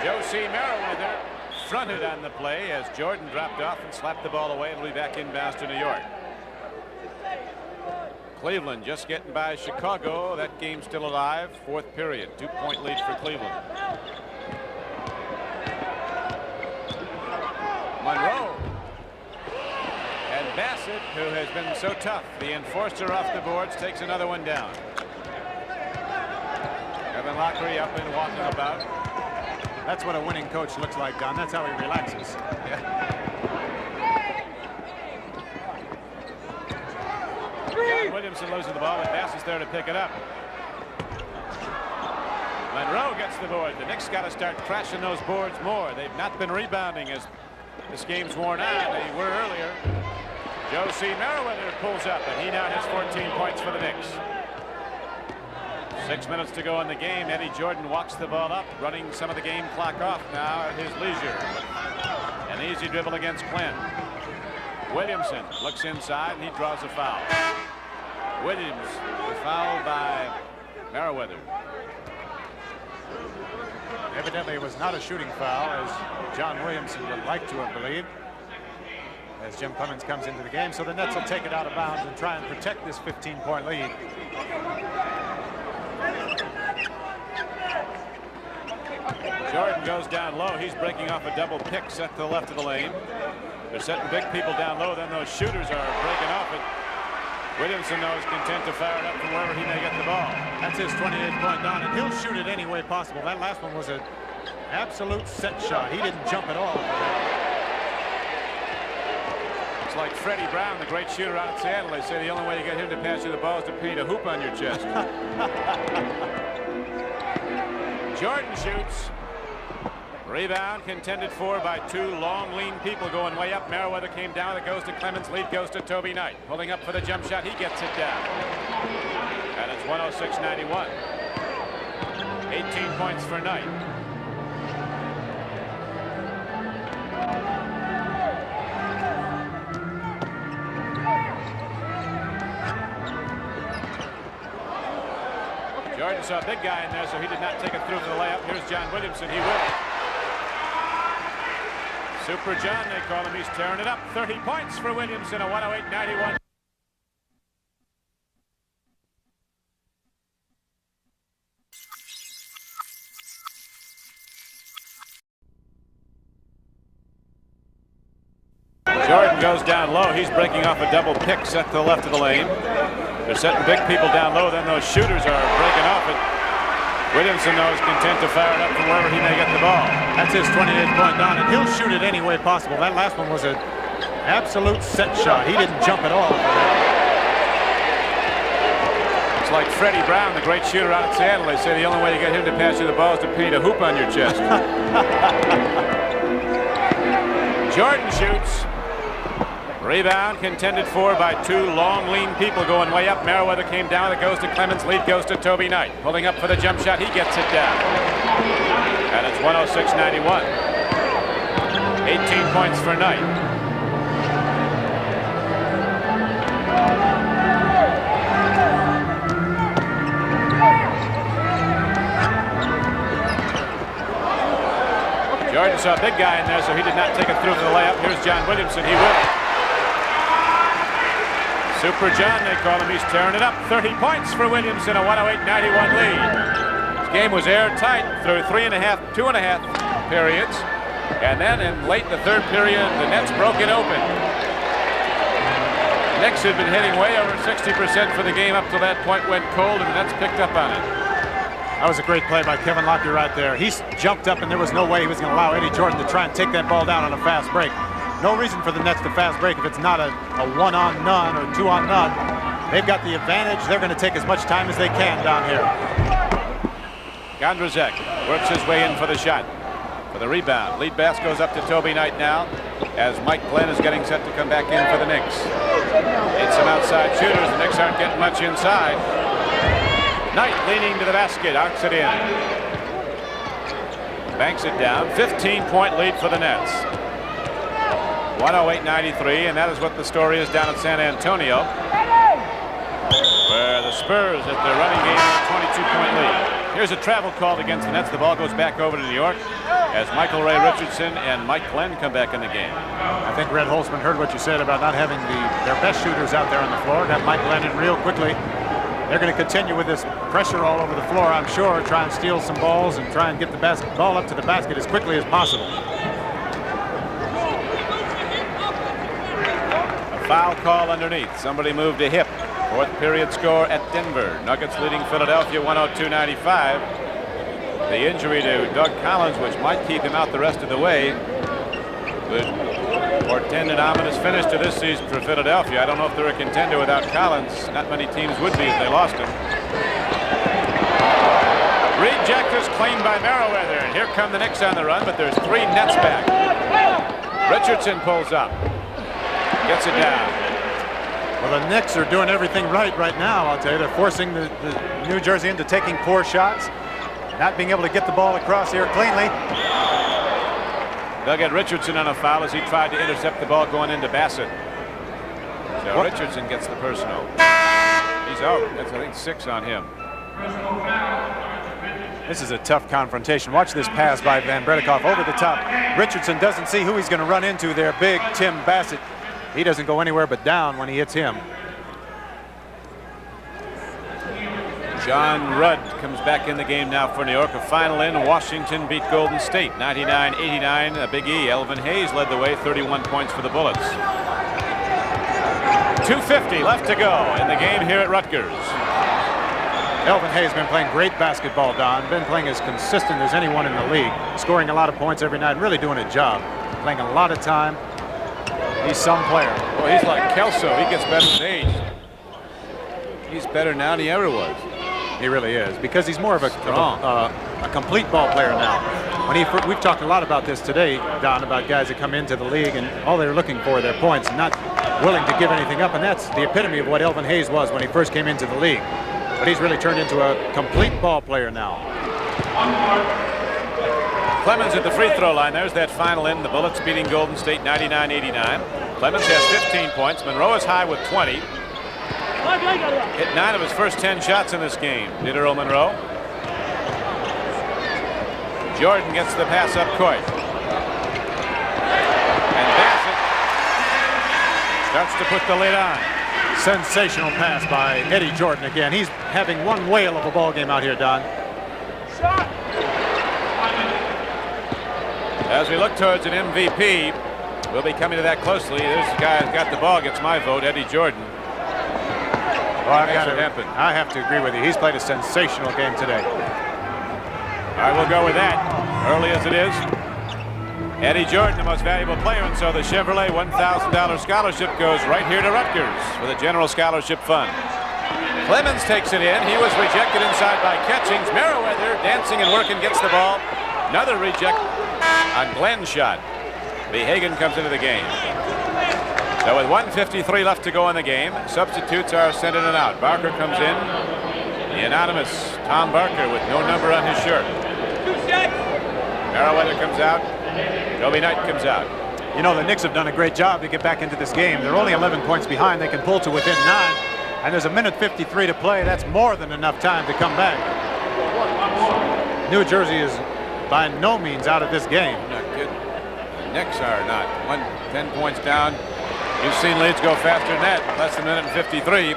Joe C. Merriweather fronted on the play as Jordan dropped off and slapped the ball away. It'll be back inbounds to New York. Cleveland just getting by Chicago. That game's still alive. Fourth period. 2-point lead for Cleveland. Monroe. And Bassett, who has been so tough, the enforcer off the boards, takes another one down. Kevin Lockery up and walking about. That's what a winning coach looks like, Don. That's how he relaxes. Yeah. John Williamson loses the ball, and Bassett's there to pick it up. Monroe gets the board. The Knicks got to start crashing those boards more. They've not been rebounding as this game's worn on. They were earlier. Joe C. Merriweather pulls up, and he now has 14 points for the Knicks. 6 minutes to go in the game. Eddie Jordan walks the ball up, running some of the game clock off now at his leisure. An easy dribble against Glenn. Williamson looks inside, and he draws a foul. Williams was fouled by Merriweather. Evidently it was not a shooting foul, as John Williamson would like to have believed, as Jim Clemens comes into the game. So the Nets will take it out of bounds and try and protect this 15-point lead. Jordan goes down low. He's breaking off a double pick set to the left of the lane. They're setting big people down low. Then those shooters are breaking off it. Williamson, though, is content to fire it up from wherever he may get the ball. That's his 28th point down, and he'll shoot it any way possible. That last one was an absolute set shot. He didn't jump at all. It's like Freddie Brown, the great shooter out of Seattle. They say the only way to get him to pass you the ball is to paint a hoop on your chest. Jordan shoots. Rebound contended for by 2 long, lean people going way up. Merriweather came down. It goes to Clemens. Lead goes to Toby Knight. Pulling up for the jump shot. He gets it down. And it's 106-91. 18 points for Knight. Jordan saw a big guy in there, so he did not take it through for the layup. Here's John Williamson. He will. Super John, they call him. He's tearing it up. 30 points for Williamson, a 108-91. Jordan goes down low. He's breaking off a double pick set to the left of the lane. They're setting big people down low. Then those shooters are breaking off it. Williamson, though, is content to fire it up from wherever he may get the ball. That's his 28th point down, and he'll shoot it any way possible. That last one was an absolute set shot. He didn't jump at all. It's like Freddie Brown, the great shooter out in Seattle. They say the only way to get him to pass you the ball is to paint a hoop on your chest. Jordan shoots. Rebound contended for by two long, lean people going way up. Merriweather came down. It goes to Clemens. Lead goes to Toby Knight. Pulling up for the jump shot. He gets it down. And it's 106-91. 18 points for Knight. Jordan saw a big guy in there, so he did not take it through for the layup. Here's John Williamson. He will. Super John, they call him. He's tearing it up. 30 points for Williamson, a 108-91 lead. This game was airtight through 2.5 periods. And then in late in the third period, the Nets broke it open. Knicks had been hitting way over 60% for the game up till that point went cold, and the Nets picked up on it. That was a great play by Kevin Lockyer right there. He jumped up, and there was no way he was going to allow Eddie Jordan to try and take that ball down on a fast break. No reason for the Nets to fast break if it's not a one-on-none or two-on-none. They've got the advantage. They're going to take as much time as they can down here. Gondrzak works his way in for the shot. For the rebound. Lead pass goes up to Toby Knight now as Mike Glenn is getting set to come back in for the Knicks. It's some outside shooters. The Knicks aren't getting much inside. Knight leaning to the basket, arcs it in. Banks it down. 15-point lead for the Nets. 108-93, and that is what the story is down at San Antonio, where the Spurs at their running game have a 22-point lead. Here's a travel called against the Nets. The ball goes back over to New York as Michael Ray Richardson and Mike Glenn come back in the game. I think Red Holzman heard what you said about not having their best shooters out there on the floor. Got Mike Glenn in real quickly. They're going to continue with this pressure all over the floor, I'm sure, try and steal some balls and try and get the ball up to the basket as quickly as possible. Foul call underneath. Somebody moved a hip. Fourth period score at Denver. Nuggets leading Philadelphia 102-95. The injury to Doug Collins, which might keep him out the rest of the way, would portend an ominous finish to this season for Philadelphia. I don't know if they're a contender without Collins. Not many teams would be if they lost him. Rejectors claimed by Merriweather. And here come the Knicks on the run, but there's three Nets back. Richardson pulls up. Gets it down. Well, the Knicks are doing everything right now, I'll tell you. They're forcing the New Jersey into taking poor shots, not being able to get the ball across here cleanly. They'll get Richardson on a foul as he tried to intercept the ball going into Bassett. So Richardson gets the personal. He's out. That's, I think, 6 on him. This is a tough confrontation. Watch this pass by Van Bredikoff over the top. Richardson doesn't see who he's going to run into there. Big Tim Bassett. He doesn't go anywhere but down when he hits him. John Rudd comes back in the game now for New York. A final in. Washington beat Golden State 99-89. A Big E. Elvin Hayes led the way. 31 points for the Bullets. 2:50 left to go in the game here at Rutgers. Elvin Hayes has been playing great basketball, Don. Been playing as consistent as anyone in the league. Scoring a lot of points every night. Really doing a job. Playing a lot of time. He's some player. Well, he's like Kelso. He gets better with age. He's better now than he ever was. He really is, because he's more of a complete ball player now. We've talked a lot about this today, Don, about guys that come into the league and all they're looking for are their points, not willing to give anything up, and that's the epitome of what Elvin Hayes was when he first came into the league. But he's really turned into a complete ball player now. Clemens at the free throw line. There's that final end. The Bullets beating Golden State 99-89. Clemens has 15 points. Monroe is high with 20. Hit 9 of his first 10 shots in this game. Did Earl Monroe. Jordan gets the pass up court. And Bassett starts to put the lid on. Sensational pass by Eddie Jordan again. He's having one whale of a ball game out here, Don. As we look towards an MVP, we'll be coming to that closely. This guy who's got the ball gets my vote, Eddie Jordan. Well, I have to agree with you. He's played a sensational game today. All right, we'll go with that. Early as it is, Eddie Jordan, the most valuable player, and so the Chevrolet $1,000 scholarship goes right here to Rutgers for the General Scholarship Fund. Clemens takes it in. He was rejected inside by Catchings. Merriweather dancing and working, gets the ball. Another reject on Glenn's shot. Behagen comes into the game. So with 1:53 left to go in the game, substitutes are sent in and out. Barker comes in. The anonymous Tom Barker with no number on his shirt. Merriweather comes out. Toby Knight comes out. You know, the Knicks have done a great job to get back into this game. They're only 11 points behind. They can pull to within 9. And there's a minute 53 to play. That's more than enough time to come back. New Jersey is by no means out of this game. Not good. The Knicks are not. 10 points down. You've seen leads go faster than that. Less than a minute and 53.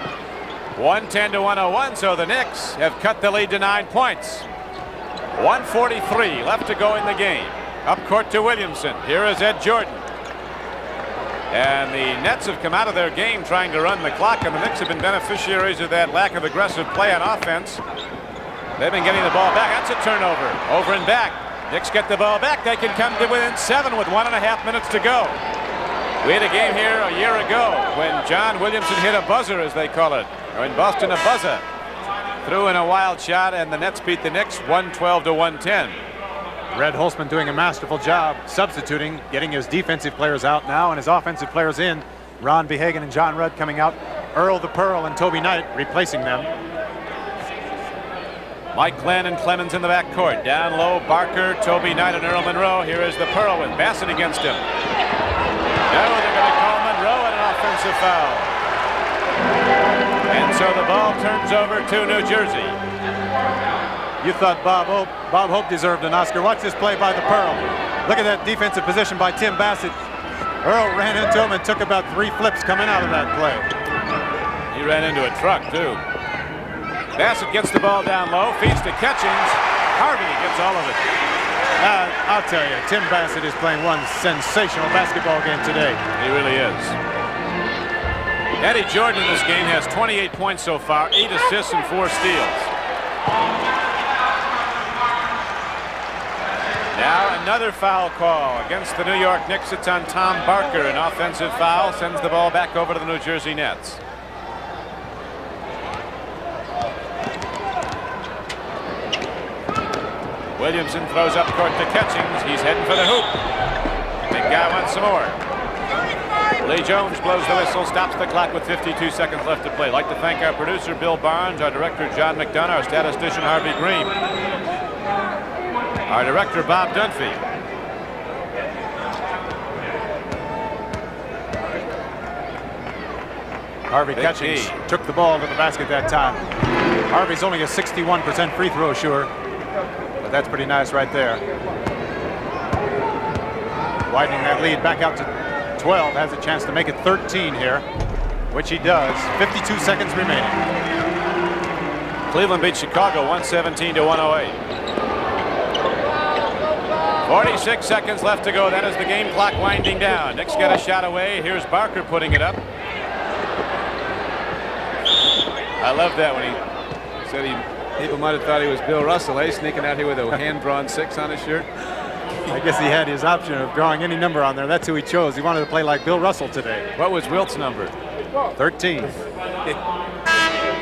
110 to 101. So the Knicks have cut the lead to 9 points. 1:43 left to go in the game. Up court to Williamson. Here is Ed Jordan. And the Nets have come out of their game trying to run the clock, and the Knicks have been beneficiaries of that lack of aggressive play on offense. They've been getting the ball back. That's a turnover. Over and back. Knicks get the ball back. They can come to within 7 with 1.5 minutes to go. We had a game here a year ago when John Williamson hit a buzzer, as they call it, or in Boston, a buzzer. Threw in a wild shot, and the Nets beat the Knicks 112 to 110. Red Holzman doing a masterful job substituting, getting his defensive players out now and his offensive players in. Ron Behagen and John Rudd coming out. Earl the Pearl and Toby Knight replacing them. Mike Glenn and Clemens in the backcourt. Down low, Barker, Toby Knight, and Earl Monroe. Here is the Pearl with Bassett against him. No, they're going to call Monroe an offensive foul. And so the ball turns over to New Jersey. You thought Bob Hope deserved an Oscar. Watch this play by the Pearl. Look at that defensive position by Tim Bassett. Earl ran into him and took about 3 flips coming out of that play. He ran into a truck, too. Bassett gets the ball down low, feeds to Catchings. Harvey gets all of it. I'll tell you, Tim Bassett is playing one sensational basketball game today. He really is. Eddie Jordan in this game has 28 points so far, 8 assists and 4 steals. Now another foul call against the New York Knicks. It's on Tom Barker. An offensive foul sends the ball back over to the New Jersey Nets. Williamson throws up court to Catchings. He's heading for the hoop. Big guy wants some more. Lee Jones blows the whistle, stops the clock with 52 seconds left to play. I'd like to thank our producer, Bill Barnes, our director, John McDonough, our statistician, Harvey Green, our director, Bob Dunphy. Harvey Catchings took the ball to the basket that time. Harvey's only a 61% free throw sure, but that's pretty nice right there. Widening that lead back out to 12, has a chance to make it 13 here, which he does. 52 seconds remaining. Cleveland beat Chicago 117 to 108. 46 seconds left to go. That is the game clock winding down. Knicks got a shot away. Here's Barker putting it up. I love that when he said people might have thought he was Bill Russell, sneaking out here with a hand-drawn 6 on his shirt. I guess he had his option of drawing any number on there. That's who he chose. He wanted to play like Bill Russell today. What was Wilt's number? 13.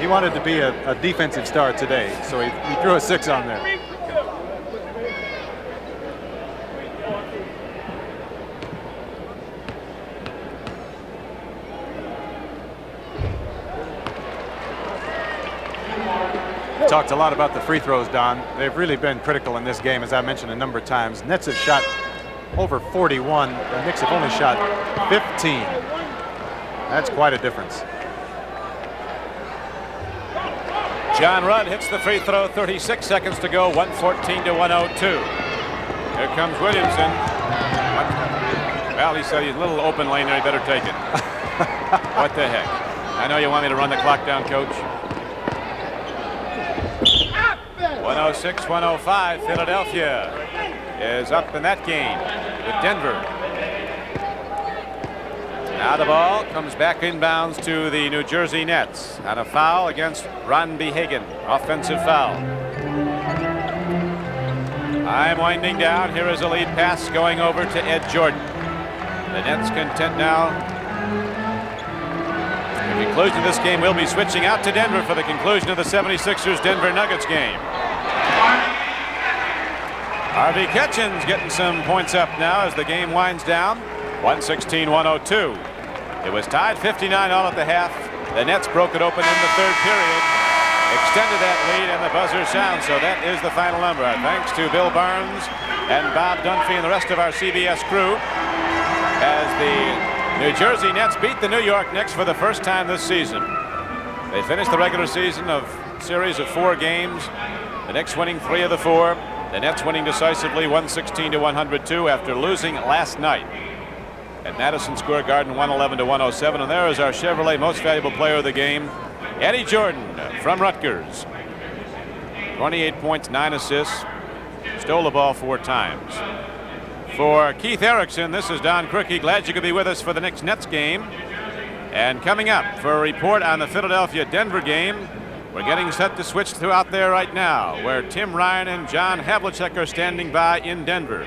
He wanted to be a defensive star today, so he threw a 6 on there. talked a lot about the free throws, Don. They've really been critical in this game, as I mentioned a number of times. Nets have shot over 41. The Knicks have only shot 15. That's quite a difference. John Rudd hits the free throw, 36 seconds to go, 114 to 102. Here comes Williamson. Well, he said he's a little open lane there, he better take it. What the heck? I know you want me to run the clock down, Coach. 106, 105, Philadelphia is up in that game with Denver. Now the ball comes back inbounds to the New Jersey Nets on a foul against Ron Behagen. Offensive foul. I'm winding down. Here is a lead pass going over to Ed Jordan. The Nets content now. The conclusion of this game, we'll be switching out to Denver for the conclusion of the 76ers Denver Nuggets game. Harvey Ketchens getting some points up now as the game winds down. 116-102. It was tied 59 all at the half. The Nets broke it open in the third period, extended that lead, and the buzzer sounds. So that is the final number. Thanks to Bill Barnes and Bob Dunphy and the rest of our CBS crew as the New Jersey Nets beat the New York Knicks for the first time this season. They finished the regular season of series of 4 games. The Knicks winning 3 of the 4. The Nets winning decisively 116 to 102 after losing last night at Madison Square Garden 111 to 107. And there is our Chevrolet most valuable player of the game, Eddie Jordan from Rutgers. 28 points, 9 assists, stole the ball 4 times. For Keith Erickson, this is Don Criqui. Glad you could be with us for the Knicks Nets game. And coming up for a report on the Philadelphia Denver game, we're getting set to switch to out there right now, where Tim Ryan and John Havlicek are standing by in Denver.